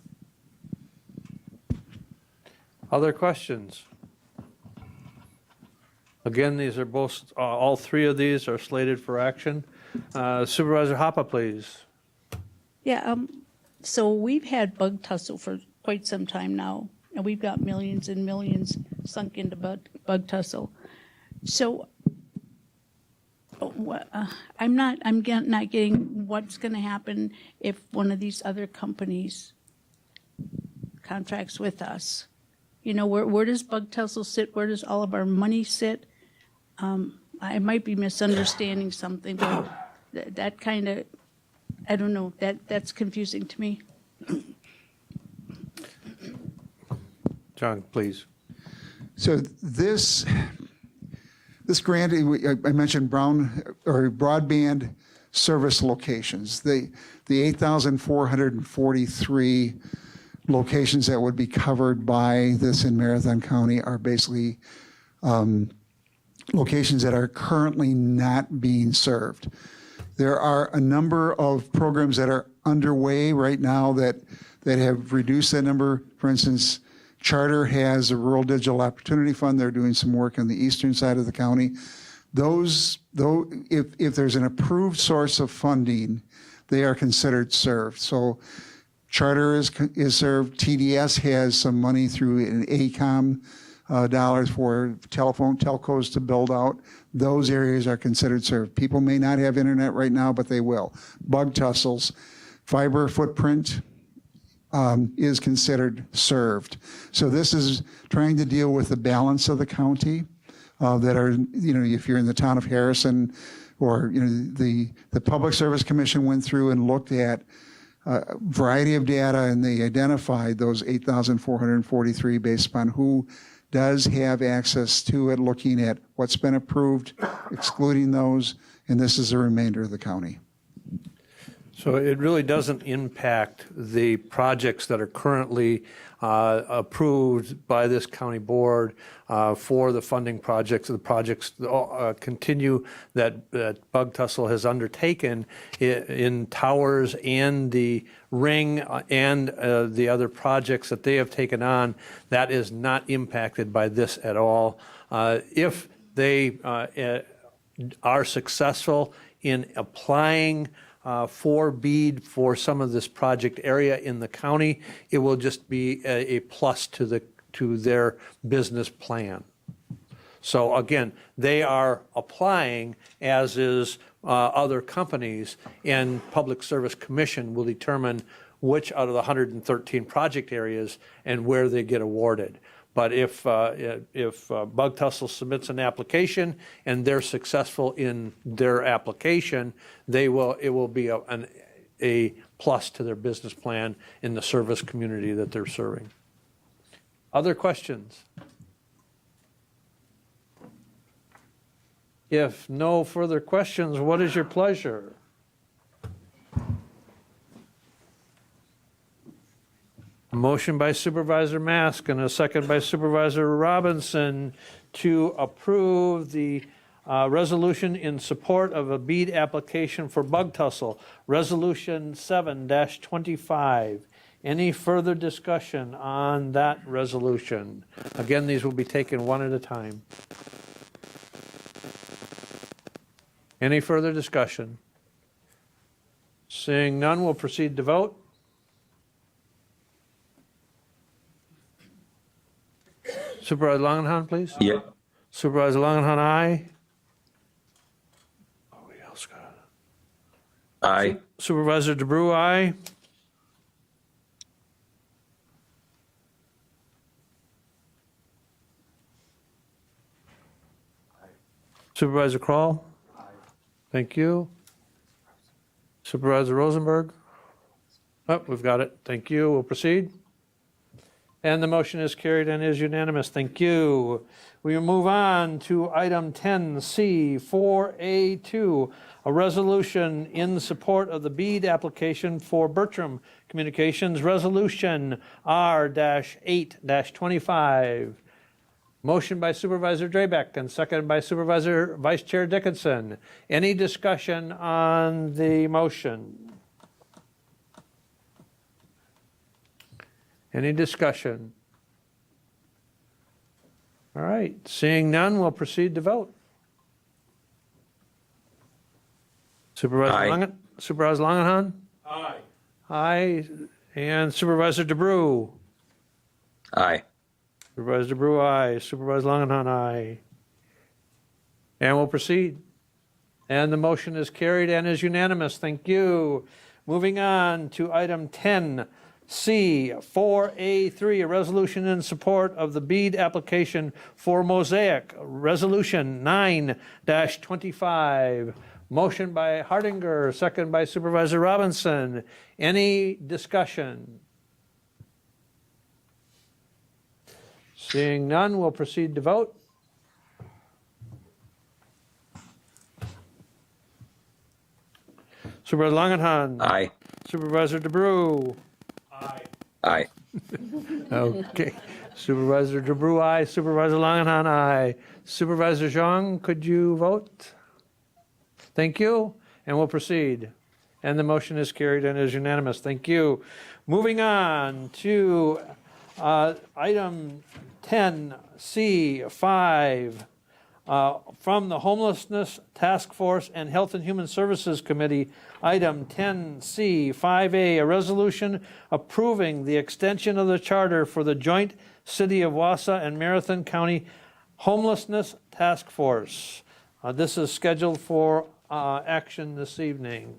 Other questions? Again, these are both, all three of these are slated for action. Supervisor Hoppe, please. Yeah, so we've had Bug Tussle for quite some time now, and we've got millions and millions sunk into Bug Tussle. So I'm not getting what's going to happen if one of these other companies contracts with us. You know, where does Bug Tussle sit? Where does all of our money sit? I might be misunderstanding something, but that kind of, I don't know, that's confusing to me. John, please. So this grant, I mentioned broadband service locations. The 8,443 locations that would be covered by this in Marathon County are basically locations that are currently not being served. There are a number of programs that are underway right now that have reduced that number. For instance, Charter has a Rural Digital Opportunity Fund. They're doing some work on the eastern side of the county. Those, though, if there's an approved source of funding, they are considered served. So Charter is served. TDS has some money through an ACOM dollars for telcos to build out. Those areas are considered served. People may not have internet right now, but they will. Bug Tussles, fiber footprint is considered served. So this is trying to deal with the balance of the county that are, if you're in the town of Harrison, or, the Public Service Commission went through and looked at a variety of data, and they identified those 8,443 based upon who does have access to it, looking at what's been approved, excluding those, and this is the remainder of the county. So it really doesn't impact the projects that are currently approved by this county board for the funding projects. The projects continue that Bug Tussle has undertaken in towers and the ring and the other projects that they have taken on. That is not impacted by this at all. If they are successful in applying for BEAD for some of this project area in the county, it will just be a plus to their business plan. So again, they are applying, as is other companies, and Public Service Commission will determine which out of the 113 project areas and where they get awarded. But if Bug Tussle submits an application and they're successful in their application, it will be a plus to their business plan in the service community that they're serving. Other questions? If no further questions, what is your pleasure? A motion by Supervisor Mask and a second by Supervisor Robinson to approve the resolution in support of a BEAD application for Bug Tussle, Resolution 7-25. Any further discussion on that resolution? Again, these will be taken one at a time. Any further discussion? Seeing none, we'll proceed to vote. Supervisor Langenhan, please. Yeah. Supervisor Langenhan, aye. Oh, we else got it. Aye. Supervisor DeBrew, aye. Supervisor Kroll? Aye. Thank you. Supervisor Rosenberg? Oh, we've got it. Thank you. We'll proceed. And the motion is carried and is unanimous. Thank you. We will move on to item 10C, 4A2, a resolution in support of the BEAD application for Bertram Communications, Resolution R-8-25. Motion by Supervisor Drabek and seconded by Supervisor Vice Chair Dickinson. Any discussion on the motion? Any discussion? All right, seeing none, we'll proceed to vote. Supervisor Langenhan? Aye. Aye. And Supervisor DeBrew? Aye. Supervisor DeBrew, aye. Supervisor Langenhan, aye. And we'll proceed. And the motion is carried and is unanimous. Thank you. Moving on to item 10C, 4A3, a resolution in support of the BEAD application for Mosaic, Resolution 9-25. Motion by Hardinger, second by Supervisor Robinson. Any discussion? Seeing none, we'll proceed to vote. Supervisor Langenhan. Aye. Supervisor DeBrew. Aye. Okay. Supervisor DeBrew, aye. Supervisor Langenhan, aye. Supervisor Zhang, could you vote? Thank you, and we'll proceed. And the motion is carried and is unanimous. Thank you. Moving on to item 10C5, from the Homelessness Task Force and Health and Human Services Committee, item 10C5A, a resolution approving the extension of the charter for the joint City of Wausau and Marathon County Homelessness Task Force. This is scheduled for action this evening.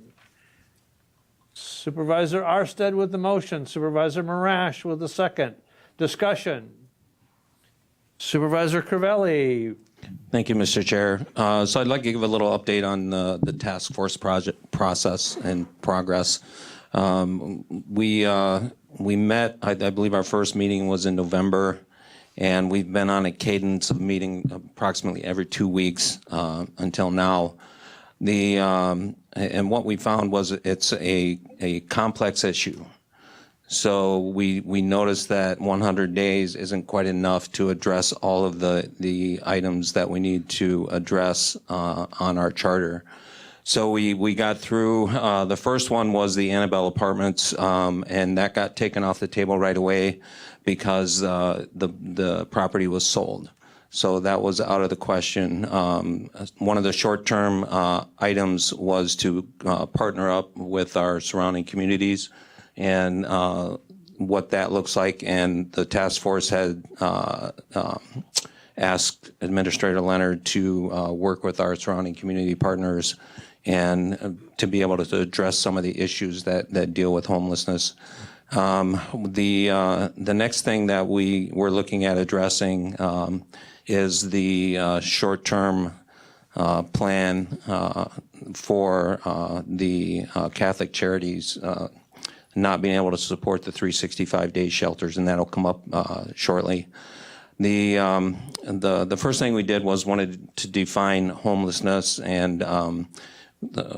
Supervisor Arstead with the motion. Supervisor Marash with the second. Discussion. Supervisor Crivelli. Thank you, Mr. Chair. So I'd like to give a little update on the task force project process and progress. We met, I believe our first meeting was in November, and we've been on a cadence of meeting approximately every 2 weeks until now. And what we found was it's a complex issue. So we noticed that 100 days isn't quite enough to address all of the items that we need to address on our charter. So we got through, the first one was the Annabelle Apartments, and that got taken off the table right away because the property was sold. So that was out of the question. One of the short-term items was to partner up with our surrounding communities and what that looks like. And the task force had asked Administrator Leonard to work with our surrounding community partners and to be able to address some of the issues that deal with homelessness. The next thing that we're looking at addressing is the short-term plan for the Catholic Charities not being able to support the 365-day shelters, and that'll come up shortly. The first thing we did was wanted to define homelessness, and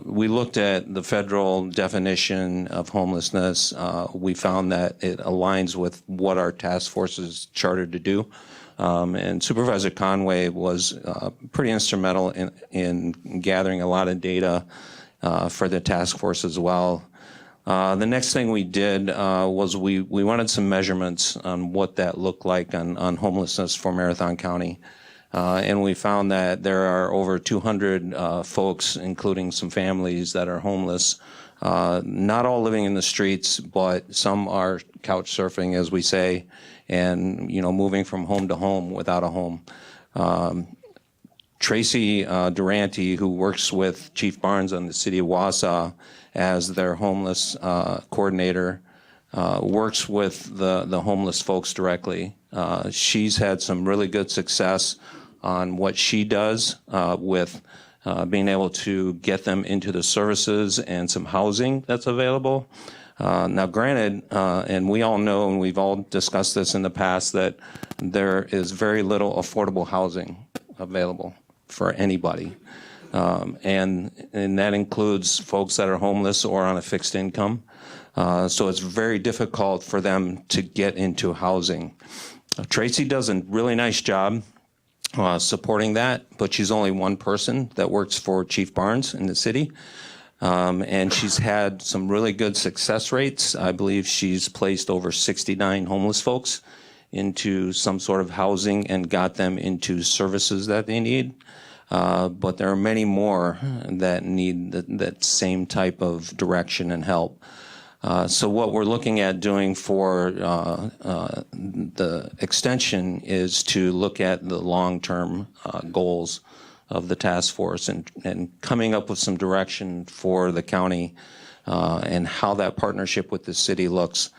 we looked at the federal definition of homelessness. We found that it aligns with what our task force is chartered to do. And Supervisor Conway was pretty instrumental in gathering a lot of data for the task force as well. The next thing we did was we wanted some measurements on what that looked like on homelessness for Marathon County. And we found that there are over 200 folks, including some families, that are homeless. Not all living in the streets, but some are couch surfing, as we say, and moving from home to home without a home. Tracy Durante, who works with Chief Barnes on the City of Wausau as their homeless coordinator, works with the homeless folks directly. She's had some really good success on what she does with being able to get them into the services and some housing that's available. Now, granted, and we all know, and we've all discussed this in the past, that there is very little affordable housing available for anybody. And that includes folks that are homeless or on a fixed income. So it's very difficult for them to get into housing. Tracy does a really nice job supporting that, but she's only one person that works for Chief Barnes in the city. And she's had some really good success rates. I believe she's placed over 69 homeless folks into some sort of housing and got them into services that they need. But there are many more that need that same type of direction and help. So what we're looking at doing for the extension is to look at the long-term goals of the task force and coming up with some direction for the county and how that partnership with the city looks.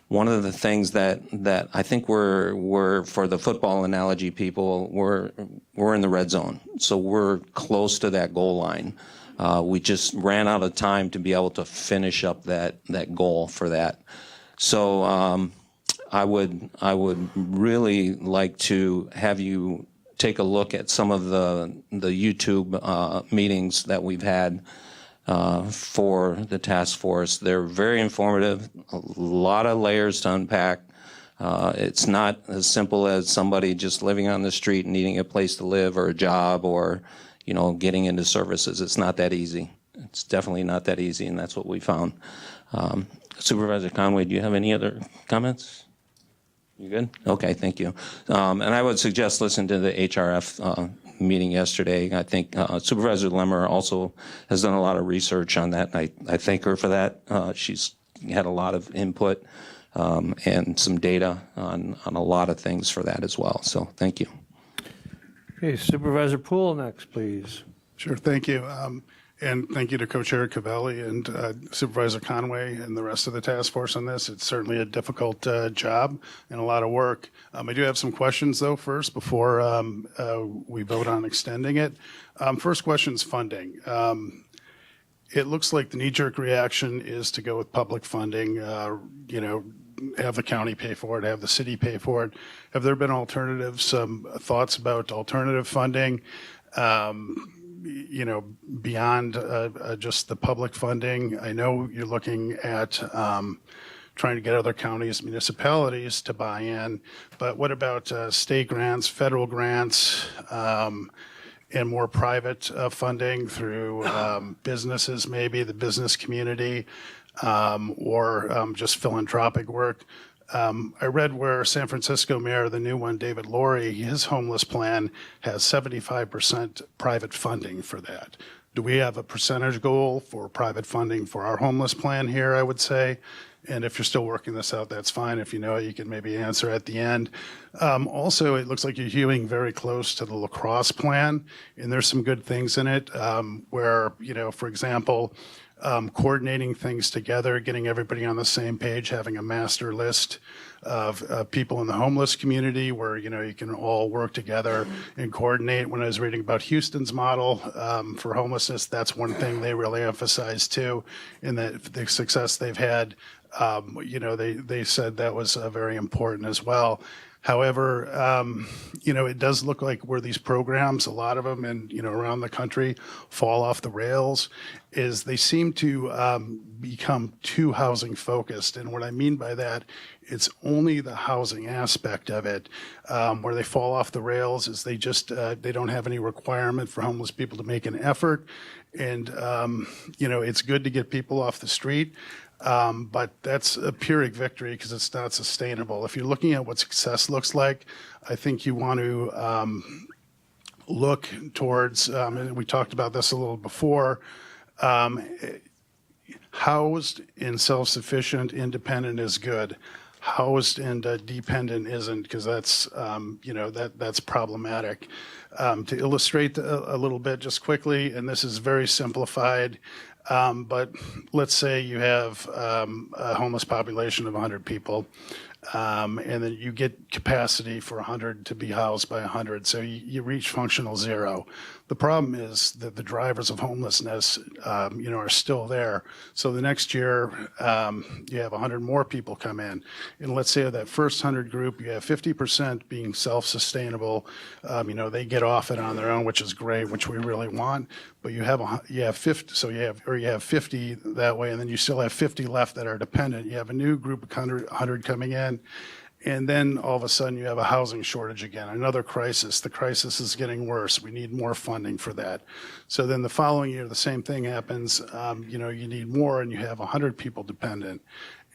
One of the things that I think we're for the football analogy people, we're in the red zone. So we're close to that goal line. We just ran out of time to be able to finish up that goal for that. So I would really like to have you take a look at some of the YouTube meetings that we've had for the task force. They're very informative, a lot of layers to unpack. It's not as simple as somebody just living on the street and needing a place to live or a job or, getting into services. It's not that easy. It's definitely not that easy, and that's what we found. Supervisor Conway, do you have any other comments? You good? Okay, thank you. And I would suggest listen to the HRF meeting yesterday. I think Supervisor Lemmer also has done a lot of research on that, and I thank her for that. She's had a lot of input and some data on a lot of things for that as well. So thank you. Okay, Supervisor Poole next, please. Sure, thank you. And thank you to Co-Chair Cavelli and Supervisor Conway and the rest of the task force on this. It's certainly a difficult job and a lot of work. I do have some questions, though, first, before we vote on extending it. First question is funding. It looks like the knee-jerk reaction is to go with public funding, have the county pay for it, have the city pay for it. Have there been alternatives, some thoughts about alternative funding? Beyond just the public funding. I know you're looking at trying to get other counties, municipalities to buy in, but what about state grants, federal grants, and more private funding through businesses, maybe the business community, or just philanthropic work? I read where San Francisco Mayor, the new one, David Laurie, his homeless plan has 75% private funding for that. Do we have a percentage goal for private funding for our homeless plan here, I would say? And if you're still working this out, that's fine. If you know it, you can maybe answer at the end. Also, it looks like you're hewing very close to the La Crosse plan, and there's some good things in it where, for example, coordinating things together, getting everybody on the same page, having a master list of people in the homeless community where, you can all work together and coordinate. When I was reading about Houston's model for homelessness, that's one thing they really emphasize too, in that the success they've had, they said that was very important as well. However, it does look like where these programs, a lot of them and, around the country fall off the rails is they seem to become too housing focused. And what I mean by that, it's only the housing aspect of it. Where they fall off the rails is they just, they don't have any requirement for homeless people to make an effort. And, it's good to get people off the street. But that's a Pyrrhic victory because it's not sustainable. If you're looking at what success looks like, I think you want to look towards, and we talked about this a little before, housed and self-sufficient, independent is good. Housed and dependent isn't, because that's, that's problematic. To illustrate a little bit just quickly, and this is very simplified, but let's say you have a homeless population of 100 people, and then you get capacity for 100 to be housed by 100, so you reach functional zero. The problem is that the drivers of homelessness, are still there. So the next year, you have 100 more people come in, and let's say that first 100 group, you have 50% being self-sustainable. They get off it on their own, which is great, which we really want. But you have 50, so you have 50 that way, and then you still have 50 left that are dependent. You have a new group of 100 coming in, and then all of a sudden you have a housing shortage again, another crisis. The crisis is getting worse. We need more funding for that. So then the following year, the same thing happens. You need more, and you have 100 people dependent.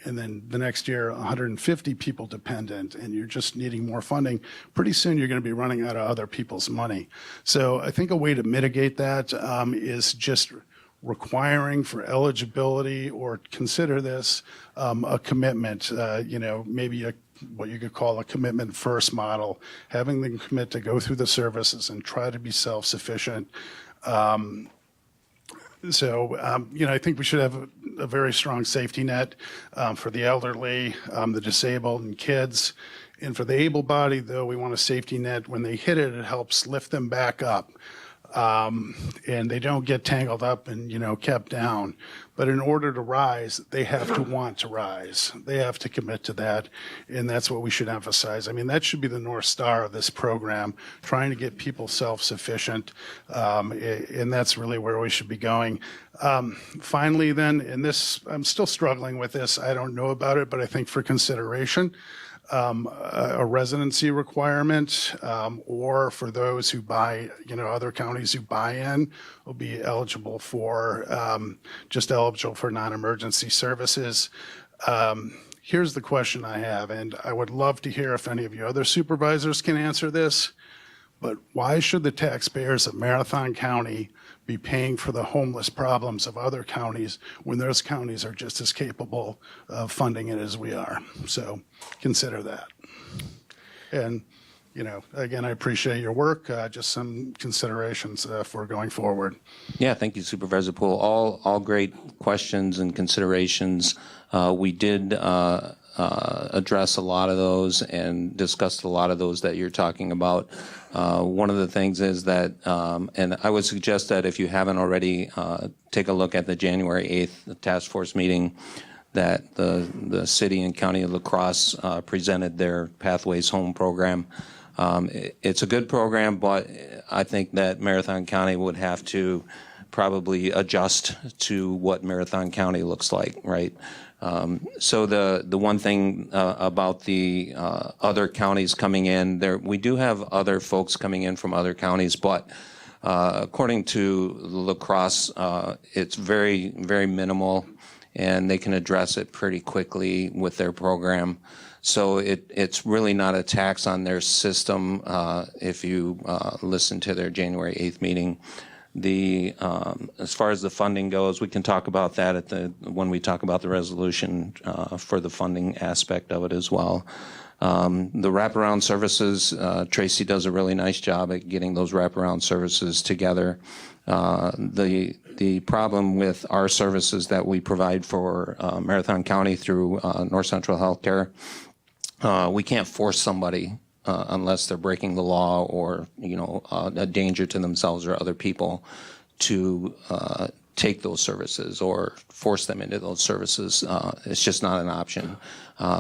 And then the next year, 150 people dependent, and you're just needing more funding. Pretty soon, you're going to be running out of other people's money. So I think a way to mitigate that is just requiring for eligibility, or consider this a commitment, maybe what you could call a commitment first model, having them commit to go through the services and try to be self-sufficient. I think we should have a very strong safety net for the elderly, the disabled, and kids. And for the able-bodied, though, we want a safety net. When they hit it, it helps lift them back up. And they don't get tangled up and, kept down. But in order to rise, they have to want to rise. They have to commit to that, and that's what we should emphasize. I mean, that should be the North Star of this program, trying to get people self-sufficient, and that's really where we should be going. Finally, then, and this, I'm still struggling with this. I don't know about it, but I think for consideration, a residency requirement, or for those who buy, other counties who buy in will be eligible for, just eligible for non-emergency services. Here's the question I have, and I would love to hear if any of you other supervisors can answer this, but why should the taxpayers of Marathon County be paying for the homeless problems of other counties when those counties are just as capable of funding it as we are? So consider that. And, again, I appreciate your work. Just some considerations for going forward. Yeah, thank you, Supervisor Poole. All great questions and considerations. We did address a lot of those and discussed a lot of those that you're talking about. One of the things is that, and I would suggest that if you haven't already, take a look at the January 8th task force meeting that the city and county of La Crosse presented their Pathways Home program. It's a good program, but I think that Marathon County would have to probably adjust to what Marathon County looks like, right? So the one thing about the other counties coming in, we do have other folks coming in from other counties, but according to La Crosse, it's very, very minimal, and they can address it pretty quickly with their program. So it's really not a tax on their system. If you listen to their January 8th meeting, as far as the funding goes, we can talk about that when we talk about the resolution for the funding aspect of it as well. The wraparound services, Tracy does a really nice job at getting those wraparound services together. The problem with our services that we provide for Marathon County through North Central Healthcare, we can't force somebody unless they're breaking the law or a danger to themselves or other people to take those services or force them into those services. It's just not an option.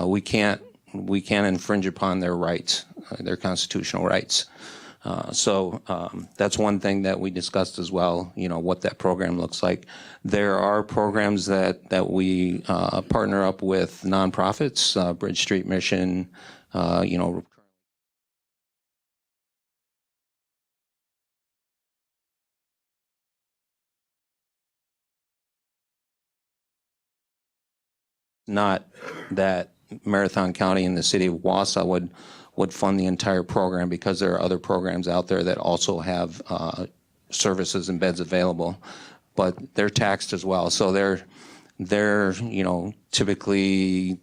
We can't infringe upon their rights, their constitutional rights. So that's one thing that we discussed as well, what that program looks like. There are programs that we partner up with nonprofits, Bridge Street Mission, not that Marathon County and the city of Wausau would fund the entire program, because there are other programs out there that also have services and beds available, but they're taxed as well. So they're typically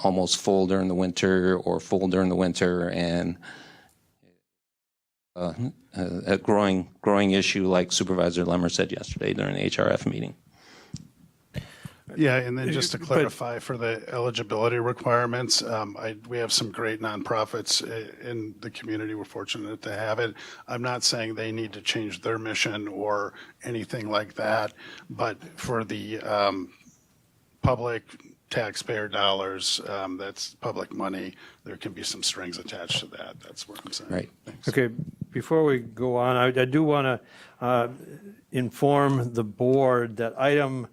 almost full during the winter or full during the winter, and a growing issue, like Supervisor Lemmer said yesterday during the HRF meeting. Yeah, and then just to clarify for the eligibility requirements, we have some great nonprofits in the community. We're fortunate to have it. I'm not saying they need to change their mission or anything like that, but for the public taxpayer dollars, that's public money, there can be some strings attached to that. That's what I'm saying. Right. Thanks. Okay, before we go on, I do want to inform the board that item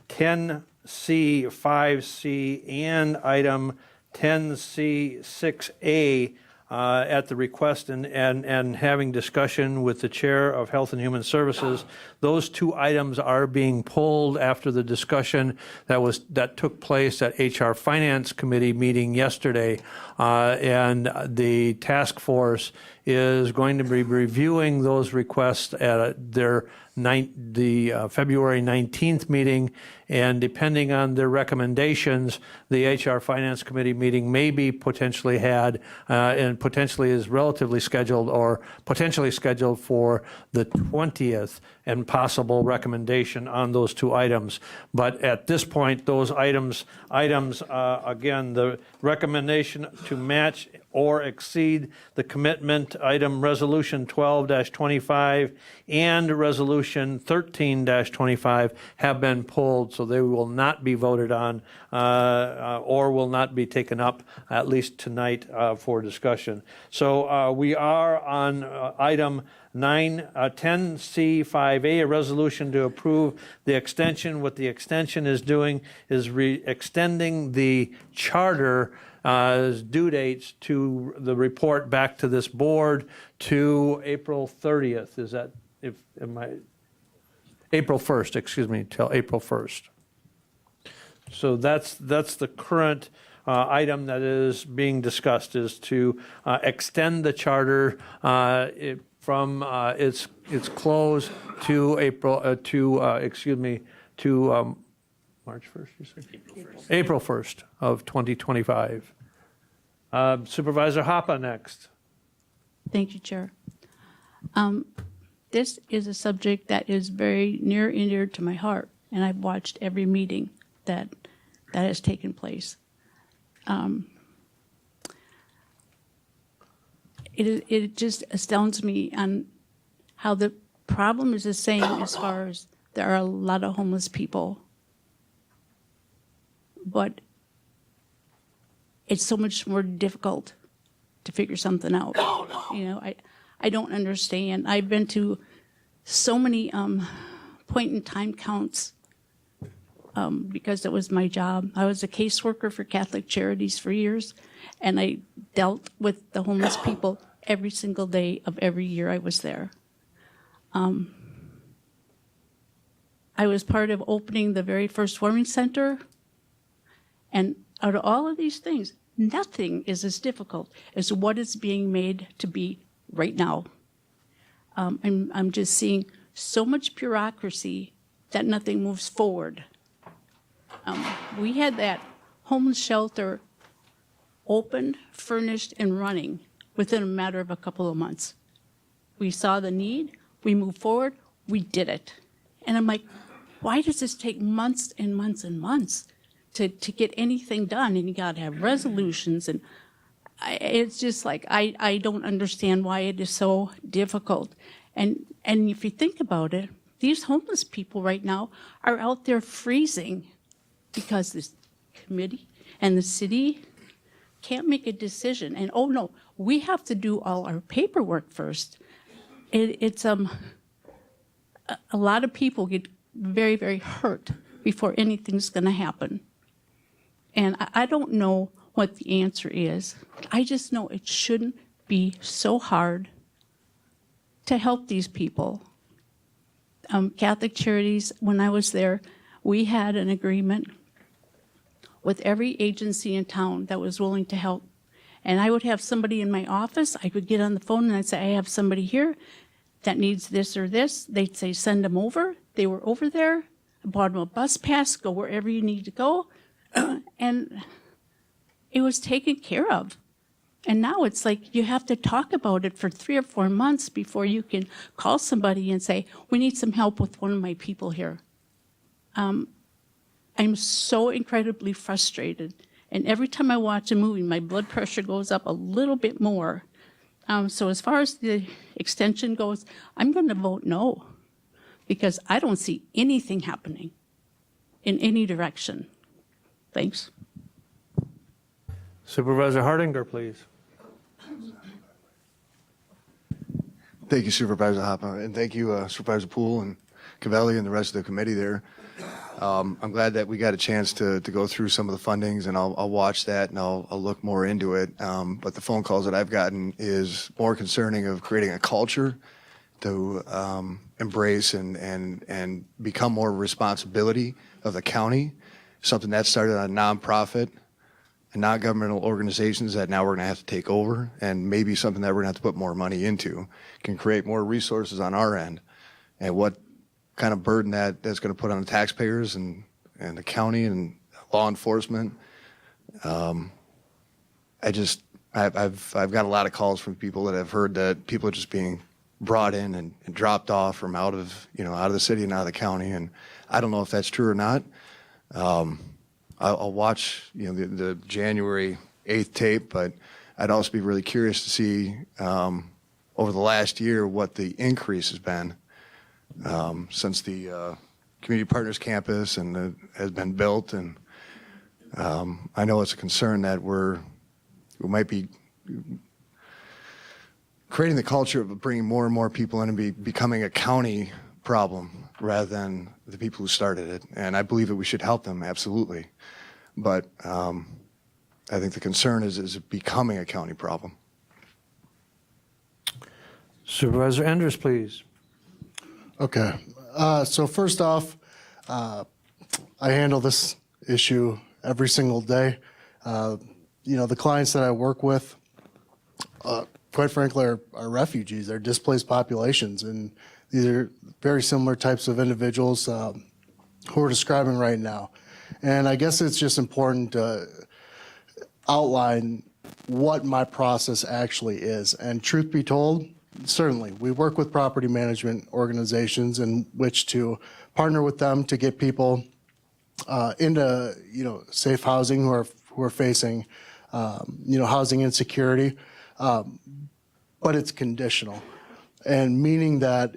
10C, 5C, and item 10C, 6A, at the request and having discussion with the Chair of Health and Human Services, those two items are being pulled after the discussion that took place at HR Finance Committee meeting yesterday, and the task force is going to be reviewing those requests at their February 19th meeting, and depending on their recommendations, the HR Finance Committee meeting may be potentially had, and potentially is relatively scheduled or potentially scheduled for the 20th, and possible recommendation on those two items. But at this point, those items, again, the recommendation to match or exceed the commitment item Resolution 12-25 and Resolution 13-25 have been pulled, so they will not be voted on or will not be taken up, at least tonight, for discussion. So we are on item 10C5A, a resolution to approve the extension. What the extension is doing is extending the charter due dates to the report back to this board to April 30th. Is that, April 1st, excuse me, till April 1st. So that's the current item that is being discussed, is to extend the charter from its close to March 1st, you said? April 1st of 2025. Supervisor Hoppe next. Thank you, Chair. This is a subject that is very near and dear to my heart, and I've watched every meeting that has taken place. It just astounds me on how the problem is the same as far as there are a lot of homeless people, but it's so much more difficult to figure something out. I don't understand. I've been to so many point in time counts because it was my job. I was a caseworker for Catholic Charities for years, and I dealt with the homeless people every single day of every year I was there. I was part of opening the very first warming center, and out of all of these things, nothing is as difficult as what is being made to be right now. I'm just seeing so much bureaucracy that nothing moves forward. We had that homeless shelter opened, furnished, and running within a matter of a couple of months. We saw the need, we moved forward, we did it. And I'm like, why does this take months and months and months to get anything done? And you gotta have resolutions, and it's just like, I don't understand why it is so difficult. And if you think about it, these homeless people right now are out there freezing because this committee and the city can't make a decision. And oh no, we have to do all our paperwork first. It's a lot of people get very, very hurt before anything's gonna happen. And I don't know what the answer is. I just know it shouldn't be so hard to help these people. Catholic Charities, when I was there, we had an agreement with every agency in town that was willing to help. And I would have somebody in my office, I would get on the phone and I'd say, I have somebody here that needs this or this. They'd say, send them over. They were over there. I bought them a bus pass, go wherever you need to go. And it was taken care of. And now it's like you have to talk about it for 3 or 4 months before you can call somebody and say, we need some help with one of my people here. I'm so incredibly frustrated. And every time I watch a movie, my blood pressure goes up a little bit more. So as far as the extension goes, I'm going to vote no, because I don't see anything happening in any direction. Thanks. Supervisor Hardinger, please. Thank you, Supervisor Hoppe, and thank you, Supervisor Poole and Cavelli and the rest of the committee there. I'm glad that we got a chance to go through some of the fundings, and I'll watch that and I'll look more into it. But the phone calls that I've gotten is more concerning of creating a culture to embrace and become more responsibility of the county, something that started on a nonprofit and non-governmental organizations that now we're going to have to take over, and maybe something that we're going to have to put more money into, can create more resources on our end. And what kind of burden that's going to put on the taxpayers and the county and law enforcement. I've got a lot of calls from people that have heard that people are just being brought in and dropped off from out of the city and out of the county. And I don't know if that's true or not. I'll watch, the January 8th tape, but I'd also be really curious to see over the last year what the increase has been since the Community Partners Campus has been built. And I know it's a concern that we might be creating the culture of bringing more and more people in and becoming a county problem rather than the people who started it. And I believe that we should help them, absolutely. But I think the concern is becoming a county problem. Supervisor Enders, please. Okay. So first off, I handle this issue every single day. The clients that I work with, quite frankly, are refugees. They're displaced populations, and these are very similar types of individuals who we're describing right now. And I guess it's just important to outline what my process actually is. And truth be told, certainly, we work with property management organizations in which to partner with them to get people into safe housing who are facing housing insecurity, but it's conditional, and meaning that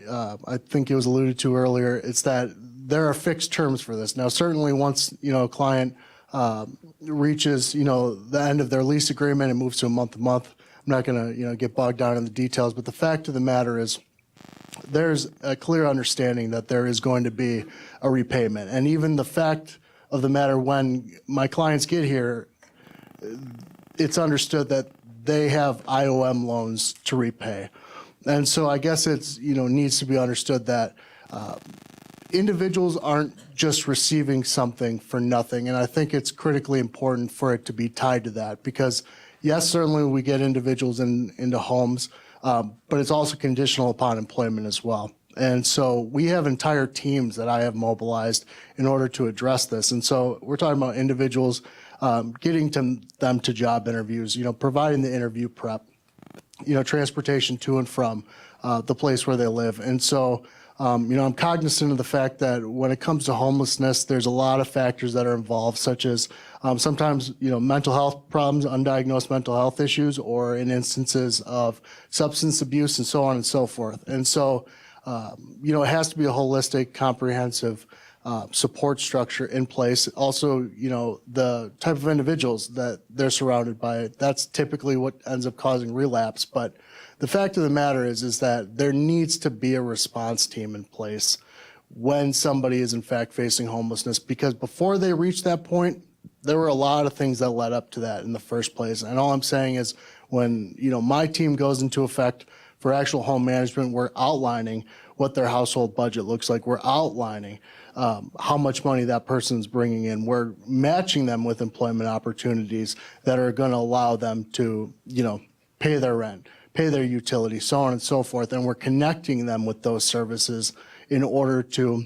I think it was alluded to earlier. It's that there are fixed terms for this. Now, certainly, once a client reaches the end of their lease agreement and moves to a month-to-month, I'm not going to get bogged down in the details, but the fact of the matter is there's a clear understanding that there is going to be a repayment. And even the fact of the matter, when my clients get here, it's understood that they have IOM loans to repay. And so I guess it's needs to be understood that individuals aren't just receiving something for nothing. And I think it's critically important for it to be tied to that, because yes, certainly we get individuals into homes, but it's also conditional upon employment as well. And so we have entire teams that I have mobilized in order to address this. And so we're talking about individuals getting them to job interviews, providing the interview prep, transportation to and from the place where they live. And so, I'm cognizant of the fact that when it comes to homelessness, there's a lot of factors that are involved, such as sometimes, mental health problems, undiagnosed mental health issues, or in instances of substance abuse and so on and so forth. And so, it has to be a holistic, comprehensive support structure in place. Also, the type of individuals that they're surrounded by, that's typically what ends up causing relapse. But the fact of the matter is that there needs to be a response team in place when somebody is in fact facing homelessness, because before they reach that point, there were a lot of things that led up to that in the first place. And all I'm saying is when, my team goes into effect for actual home management, we're outlining what their household budget looks like. We're outlining how much money that person's bringing in. We're matching them with employment opportunities that are going to allow them to, pay their rent, pay their utilities, so on and so forth. And we're connecting them with those services in order to,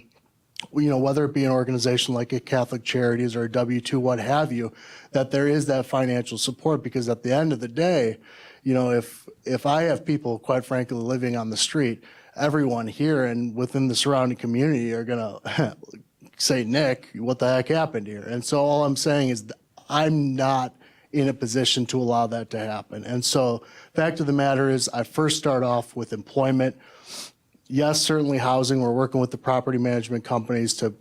whether it be an organization like a Catholic Charities or a W-2, what have you, that there is that financial support. Because at the end of the day, if I have people, quite frankly, living on the street, everyone here and within the surrounding community are going to say, Nick, what the heck happened here? And so all I'm saying is I'm not in a position to allow that to happen. And so fact of the matter is I first start off with employment. Yes, certainly housing. We're working with the property management companies to,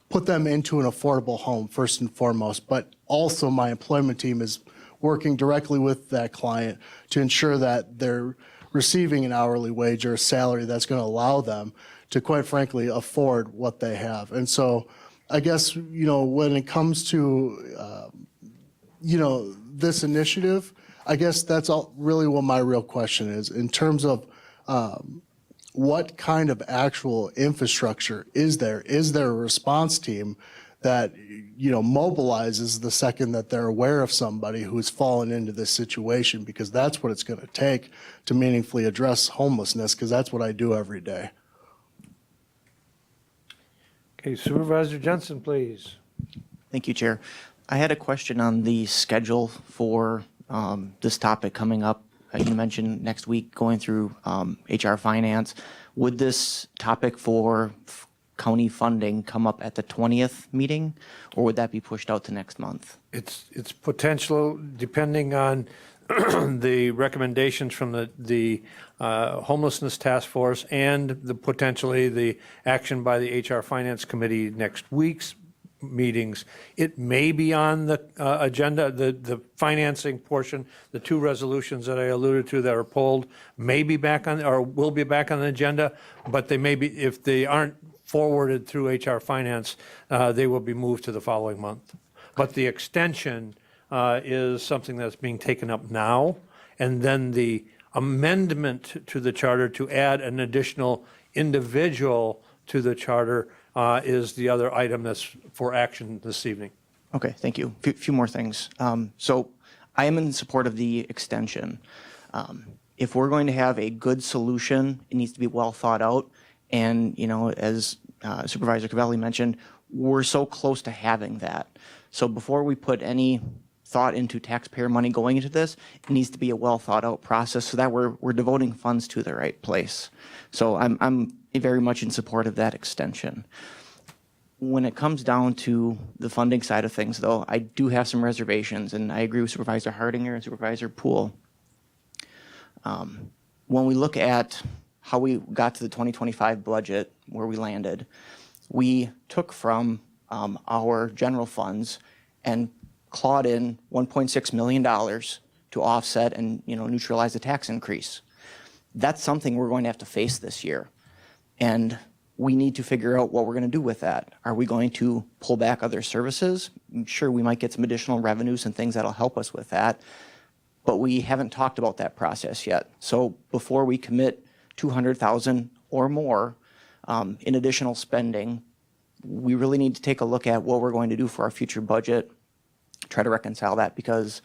put them into an affordable home first and foremost. But also my employment team is working directly with that client to ensure that they're receiving an hourly wage or a salary that's going to allow them to, quite frankly, afford what they have. And so I guess, when it comes to, this initiative, I guess that's all really what my real question is in terms of what kind of actual infrastructure is there? Is there a response team that, mobilizes the second that they're aware of somebody who's fallen into this situation? Because that's what it's going to take to meaningfully address homelessness, because that's what I do every day. Okay, Supervisor Jensen, please. Thank you, Chair. I had a question on the schedule for this topic coming up. You mentioned next week going through HR Finance. Would this topic for county funding come up at the 20th meeting, or would that be pushed out to next month? It's potential, depending on the recommendations from the homelessness task force and potentially the action by the HR Finance Committee next week's meetings. It may be on the agenda, the financing portion, the two resolutions that I alluded to that are pulled may be back on, or will be back on the agenda, but they may be, if they aren't forwarded through HR Finance, they will be moved to the following month. But the extension is something that's being taken up now, and then the amendment to the charter to add an additional individual to the charter is the other item that's for action this evening. Okay, thank you. A few more things. So I am in support of the extension. If we're going to have a good solution, it needs to be well thought out. And, as Supervisor Cavelli mentioned, we're so close to having that. So before we put any thought into taxpayer money going into this, it needs to be a well thought out process so that we're devoting funds to the right place. So I'm very much in support of that extension. When it comes down to the funding side of things, though, I do have some reservations, and I agree with Supervisor Hardinger and Supervisor Poole. When we look at how we got to the 2025 budget, where we landed, we took from our general funds and clawed in $1.6 million to offset and neutralize the tax increase. That's something we're going to have to face this year. And we need to figure out what we're going to do with that. Are we going to pull back other services? I'm sure we might get some additional revenues and things that'll help us with that. But we haven't talked about that process yet. So before we commit $200,000 or more in additional spending, we really need to take a look at what we're going to do for our future budget, try to reconcile that, because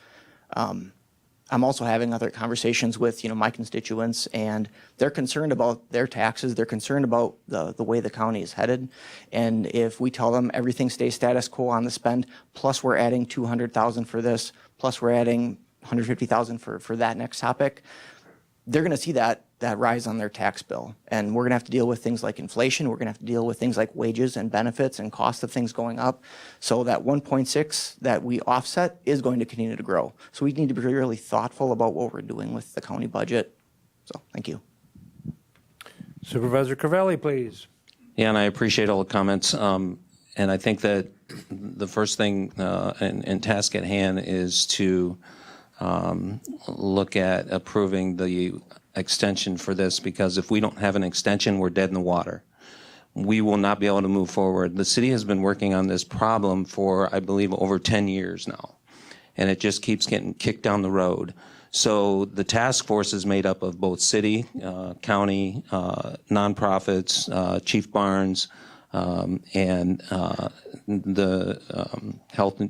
I'm also having other conversations with, my constituents, and they're concerned about their taxes. They're concerned about the way the county is headed. And if we tell them everything stays status quo on the spend, plus we're adding 200,000 for this, plus we're adding 150,000 for that next topic, they're going to see that rise on their tax bill. And we're going to have to deal with things like inflation. We're going to have to deal with things like wages and benefits and cost of things going up. So that 1.6 that we offset is going to continue to grow. So we need to be really thoughtful about what we're doing with the county budget. So thank you. Supervisor Corvelli, please. Yeah, and I appreciate all the comments. And I think that the first thing and task at hand is to look at approving the extension for this, because if we don't have an extension, we're dead in the water. We will not be able to move forward. The city has been working on this problem for, I believe, over 10 years now, and it just keeps getting kicked down the road. So the task force is made up of both city, county, nonprofits, Chief Barnes, and the health,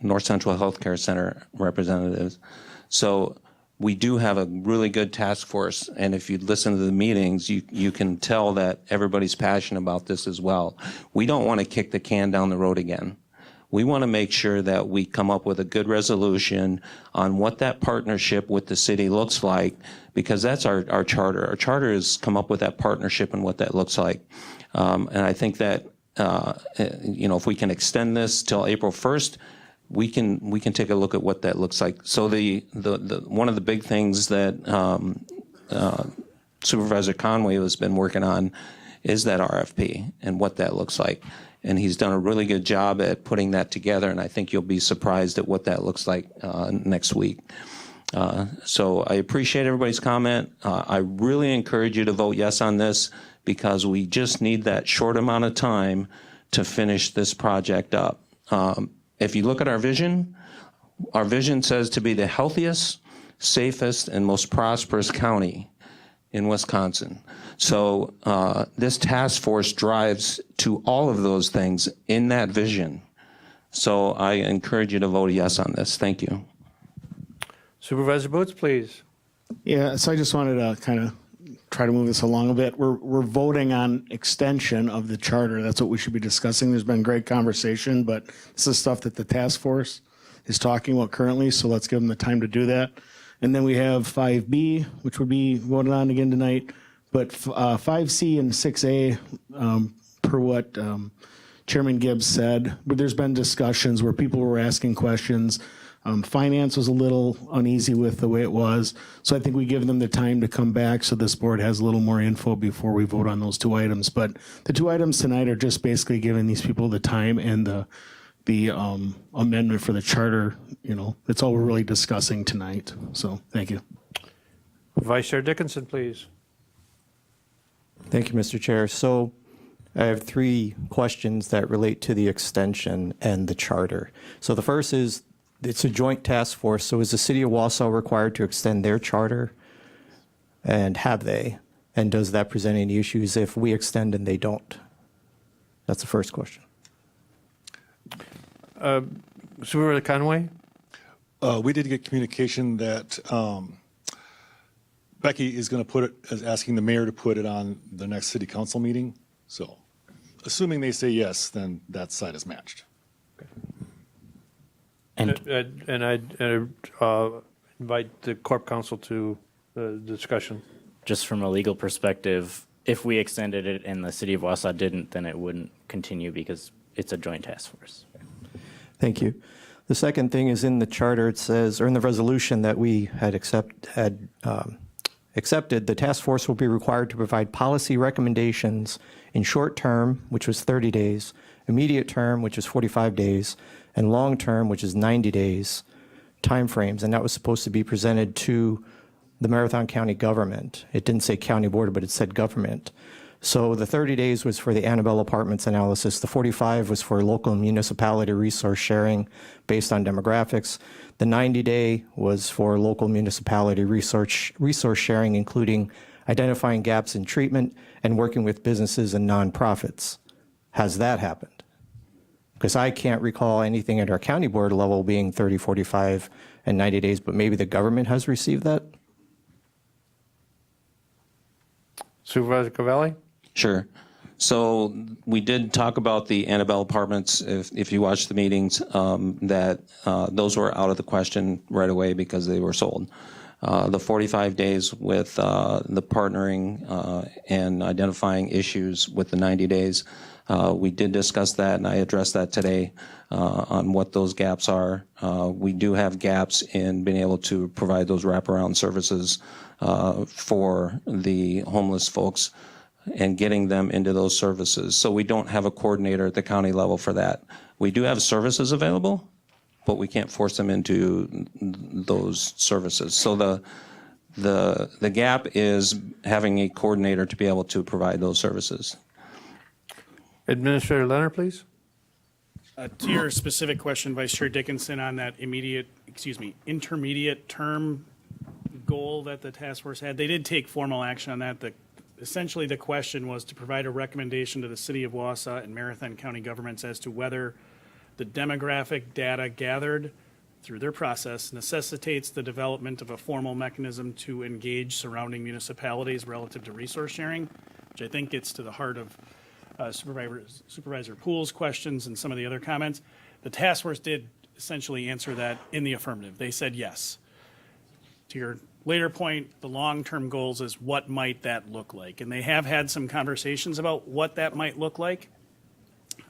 North Central Healthcare Center representatives. So we do have a really good task force, and if you listen to the meetings, you can tell that everybody's passionate about this as well. We don't want to kick the can down the road again. We want to make sure that we come up with a good resolution on what that partnership with the city looks like, because that's our charter. Our charter has come up with that partnership and what that looks like. And I think that, if we can extend this till April 1st, we can take a look at what that looks like. So the one of the big things that Supervisor Conway has been working on is that RFP and what that looks like. And he's done a really good job at putting that together, and I think you'll be surprised at what that looks like next week. So I appreciate everybody's comment. I really encourage you to vote yes on this, because we just need that short amount of time to finish this project up. If you look at our vision says to be the healthiest, safest, and most prosperous county in Wisconsin. So this task force drives to all of those things in that vision. So I encourage you to vote yes on this. Thank you. Supervisor Boots, please. Yeah, so I just wanted to kind of try to move this along a bit. We're voting on extension of the charter. That's what we should be discussing. There's been great conversation, but this is stuff that the task force is talking about currently, so let's give them the time to do that. And then we have 5B, which will be voted on again tonight, but 5C and 6A, per what Chairman Gibbs said, but there's been discussions where people were asking questions. Finance was a little uneasy with the way it was. So I think we give them the time to come back so this board has a little more info before we vote on those two items. But the two items tonight are just basically giving these people the time and the amendment for the charter. That's all we're really discussing tonight. So thank you. Vice Chair Dickinson, please. Thank you, Mr. Chair. So I have three questions that relate to the extension and the charter. So the first is, it's a joint task force, so is the city of Wausau required to extend their charter? And have they? And does that present any issues if we extend and they don't? That's the first question. Supervisor Conway? We did get communication that Becky is going to is asking the mayor to put it on the next city council meeting. So assuming they say yes, then that side is matched. Okay. And I'd invite the Corp Council to the discussion. Just from a legal perspective, if we extended it and the city of Wausau didn't, then it wouldn't continue because it's a joint task force. Thank you. The second thing is in the charter, it says, or in the resolution that we had accepted, the task force will be required to provide policy recommendations in short term, which was 30 days, immediate term, which is 45 days, and long term, which is 90 days, timeframes. And that was supposed to be presented to the Marathon County government. It didn't say county board, but it said government. So the 30 days was for the Annabelle Apartments analysis. The 45 was for local municipality resource sharing based on demographics. The 90-day was for local municipality resource sharing, including identifying gaps in treatment and working with businesses and nonprofits. Has that happened? Because I can't recall anything at our county board level being 30, 45, and 90 days, but maybe the government has received that? Supervisor Cavalli? Sure. So we did talk about the Annabelle Apartments, if you watched the meetings, that those were out of the question right away because they were sold. The 45 days with the partnering and identifying issues with the 90 days, we did discuss that, and I addressed that today on what those gaps are. We do have gaps in being able to provide those wraparound services for the homeless folks and getting them into those services. So we don't have a coordinator at the county level for that. We do have services available, but we can't force them into those services. So the gap is having a coordinator to be able to provide those services. Administrator Leonard, please. To your specific question, Vice Chair Dickinson, on that intermediate term goal that the task force had, they did take formal action on that. Essentially, the question was to provide a recommendation to the City of Wausau and Marathon County governments as to whether the demographic data gathered through their process necessitates the development of a formal mechanism to engage surrounding municipalities relative to resource sharing, which I think gets to the heart of Supervisor Poole's questions and some of the other comments. The task force did essentially answer that in the affirmative. They said yes. To your later point, the long-term goals is what might that look like? And they have had some conversations about what that might look like.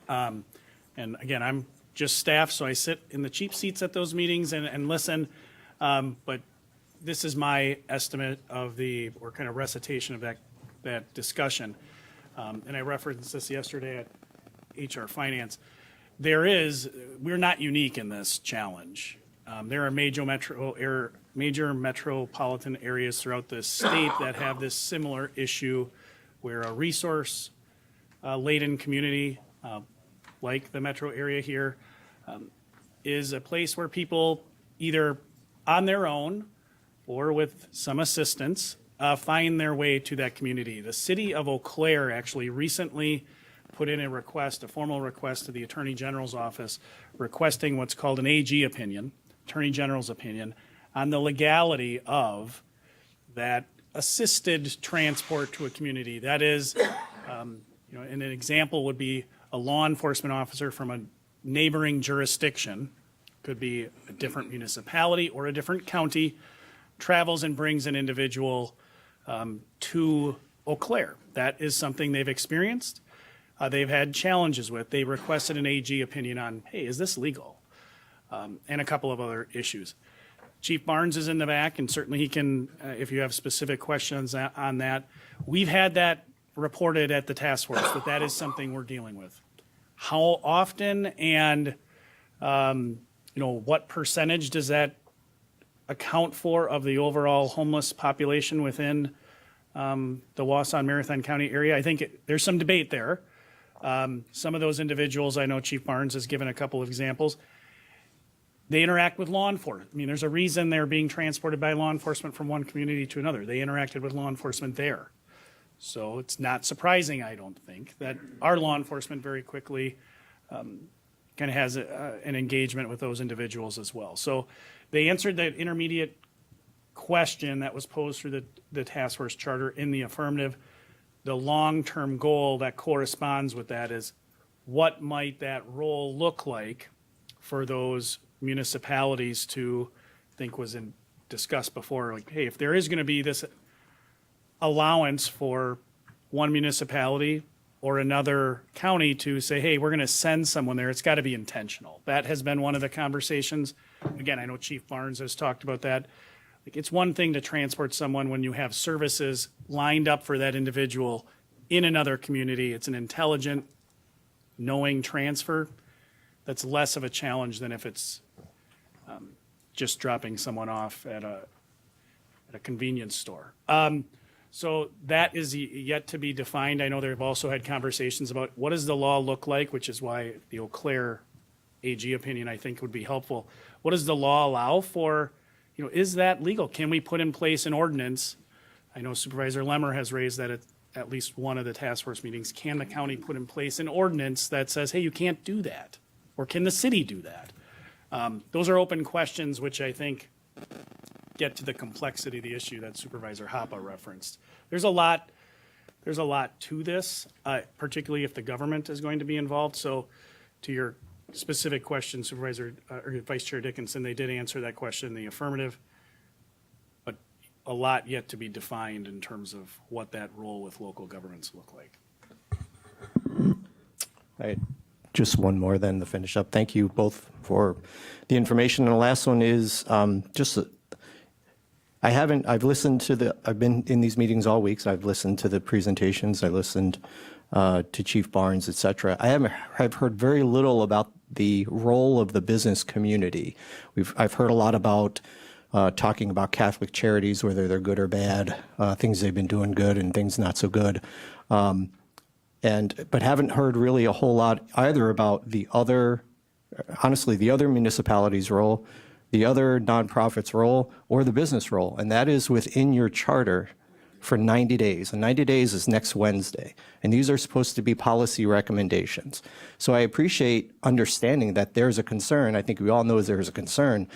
And again, I'm just staff, so I sit in the cheap seats at those meetings and listen. But this is my estimate of or kind of recitation of that discussion. And I referenced this yesterday at HR Finance. We're not unique in this challenge. There are major metropolitan areas throughout the state that have this similar issue where a resource laden community like the metro area here is a place where people either on their own or with some assistance find their way to that community. The city of Eau Claire actually recently put in a formal request to the Attorney General's office requesting what's called an AG opinion, Attorney General's opinion, on the legality of that assisted transport to a community. That is, and an example would be a law enforcement officer from a neighboring jurisdiction, could be a different municipality or a different county, travels and brings an individual to Eau Claire. That is something they've experienced. They've had challenges with. They requested an AG opinion on, hey, is this legal? And a couple of other issues. Chief Barnes is in the back, and certainly he can, if you have specific questions on that. We've had that reported at the task force, that is something we're dealing with. How often and, what percentage does that account for of the overall homeless population within the Wausau and Marathon County area? I think there's some debate there. Some of those individuals, I know Chief Barnes has given a couple of examples. They interact with law enforcement. I mean, there's a reason they're being transported by law enforcement from one community to another. They interacted with law enforcement there. So it's not surprising, I don't think, that our law enforcement very quickly kind of has an engagement with those individuals as well. So they answered that intermediate question that was posed through the task force charter in the affirmative. The long-term goal that corresponds with that is what might that role look like for those municipalities to, I think was discussed before, like, hey, if there is going to be this allowance for one municipality or another county to say, hey, we're going to send someone there, it's got to be intentional. That has been one of the conversations. Again, I know Chief Barnes has talked about that. Like, it's one thing to transport someone when you have services lined up for that individual in another community. It's an intelligent, knowing transfer. That's less of a challenge than if it's just dropping someone off at a convenience store. So that is yet to be defined. I know they've also had conversations about what does the law look like, which is why the Eau Claire AG opinion, I think, would be helpful. What does the law allow for, is that legal? Can we put in place an ordinance? I know Supervisor Lemmer has raised that at least one of the task force meetings. Can the county put in place an ordinance that says, hey, you can't do that? Or can the city do that? Those are open questions which I think get to the complexity of the issue that Supervisor Hoppe referenced. There's a lot to this, particularly if the government is going to be involved. So to your specific question, Supervisor or Vice Chair Dickinson, they did answer that question in the affirmative, but a lot yet to be defined in terms of what that role with local governments look like. Just one more then to finish up. Thank you both for the information. And the last one is I've listened to I've been in these meetings all week, so I've listened to the presentations, I listened to Chief Barnes, et cetera. I've heard very little about the role of the business community. I've heard a lot about talking about Catholic charities, whether they're good or bad, things they've been doing good and things not so good. But haven't heard really a whole lot either about the other municipalities' role, the other nonprofits' role, or the business role. And that is within your charter for 90 days. And 90 days is next Wednesday. And these are supposed to be policy recommendations. So I appreciate understanding that there's a concern. I think we all know there's a concern.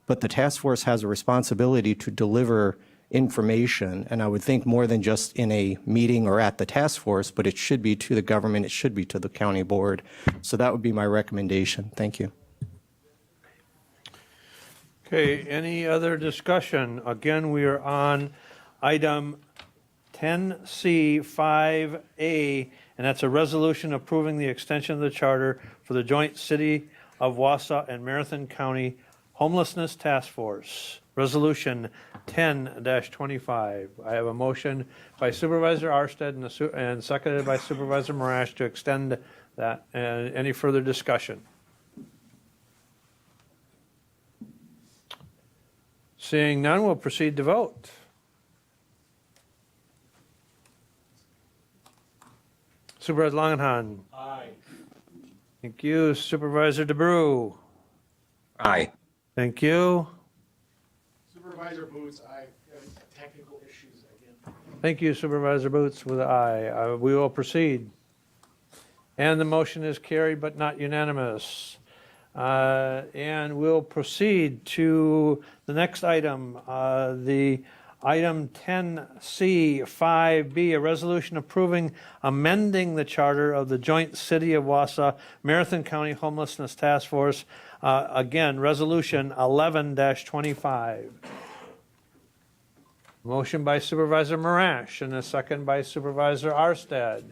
But the task force has a responsibility to deliver information, and I would think more than just in a meeting or at the task force, but it should be to the government, it should be to the county board. So that would be my recommendation. Thank you. Okay, any other discussion? Again, we are on item 10C5A, and that's a resolution approving the extension of the charter for the joint City of Wausau and Marathon County Homelessness Task Force. Resolution 10-25. I have a motion by Supervisor Arstead and seconded by Supervisor Marash to extend that. Any further discussion? Seeing none, we'll proceed to vote. Supervisor Langenhan. Aye. Thank you. Supervisor DeBrew. Aye. Thank you. Supervisor Boots, I have technical issues again. Thank you, Supervisor Boots, with an aye. We will proceed. And the motion is carried but not unanimous. And we'll proceed to the next item, the item 10C5B, a resolution approving amending the charter of the joint City of Wausau Marathon County Homelessness Task Force. Again, resolution 11-25. Motion by Supervisor Marash and a second by Supervisor Arstead.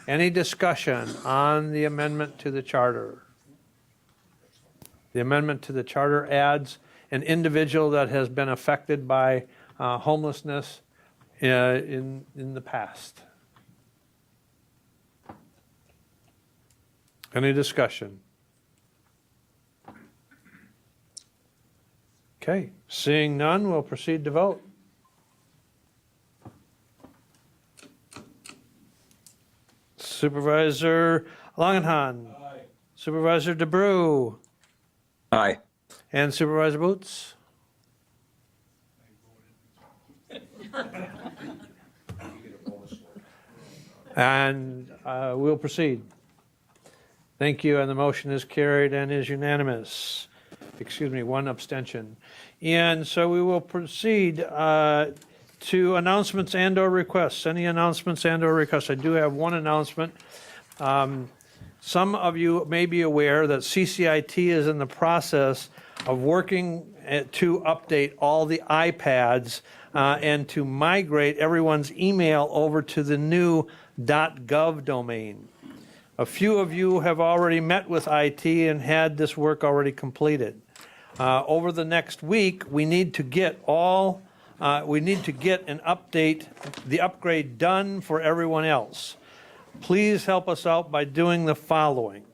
Any discussion on the amendment to the charter? The amendment to the charter adds an individual that has been affected by homelessness in the past. Any discussion? Okay, seeing none, we'll proceed to vote. Supervisor Langenhan. Aye. Supervisor DeBrew. Aye. And Supervisor Boots. And we'll proceed. Thank you, and the motion is carried and is unanimous. Excuse me, one abstention. And so we will proceed to announcements and/or requests. Any announcements and/or requests? I do have one announcement. Some of you may be aware that CCIT is in the process of working to update all the iPads and to migrate everyone's email over to the new .gov domain. A few of you have already met with IT and had this work already completed. Over the next week, we need to get an update, the upgrade done for everyone else. Please help us out by doing the following.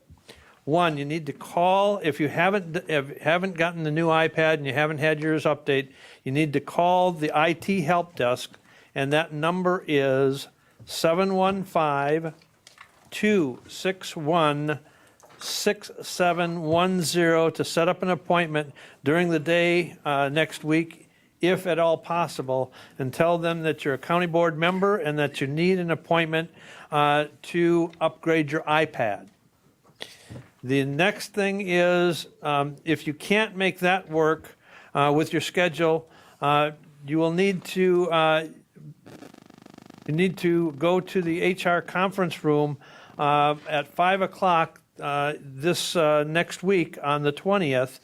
One, you need to call, if you haven't gotten the new iPad and you haven't had yours update, you need to call the IT help desk, and that number is 715-261-6710 to set up an appointment during the day next week, if at all possible, and tell them that you're a county board member and that you need an appointment to upgrade your iPad. The next thing is, if you can't make that work with your schedule, you will need to go to the HR conference room at 5 o'clock this next week on the 20th.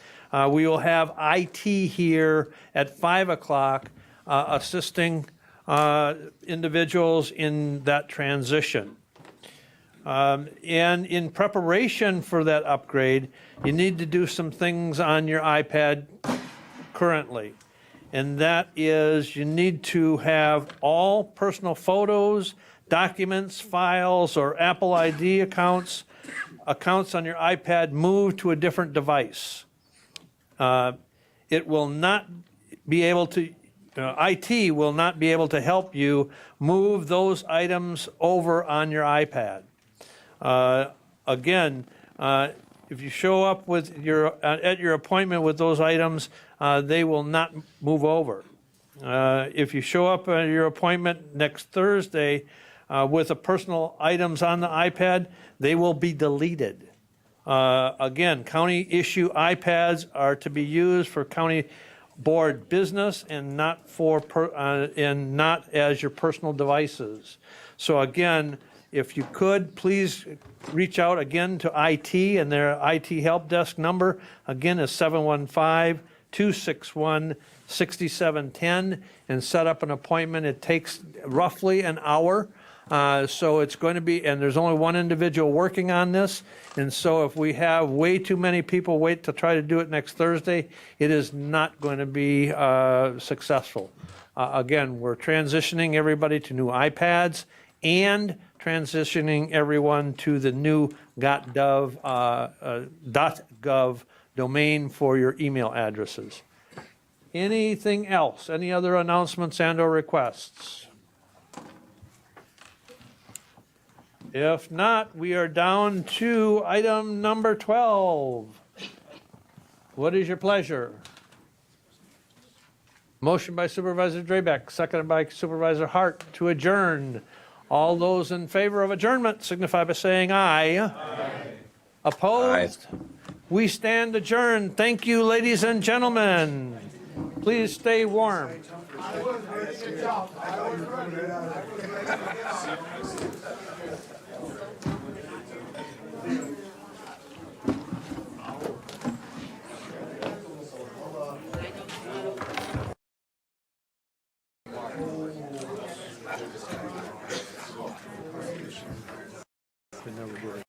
We will have IT here at 5 o'clock assisting individuals in that transition. And in preparation for that upgrade, you need to do some things on your iPad currently. And that is, you need to have all personal photos, documents, files, or Apple ID accounts on your iPad moved to a different device. It will not be able to, IT will not be able to help you move those items over on your iPad. Again, if you show up with at your appointment with those items, they will not move over. If you show up at your appointment next Thursday with the personal items on the iPad, they will be deleted. Again, county issue iPads are to be used for county board business and not for and not as your personal devices. So again, if you could, please reach out again to IT, and their IT help desk number, again, is 715-261-6710, and set up an appointment. It takes roughly an hour. So it's going to be, and there's only one individual working on this, and so if we have way too many people wait to try to do it next Thursday, it is not going to be successful. Again, we're transitioning everybody to new iPads and transitioning everyone to the new .gov domain for your email addresses. Anything else? Any other announcements and/or requests? If not, we are down to item number 12. What is your pleasure? Motion by Supervisor Drabek, seconded by Supervisor Hart to adjourn. All those in favor of adjournment signify by saying aye. Aye. Opposed? Aye. We stand adjourned. Thank you, ladies and gentlemen. Please stay warm. Never did.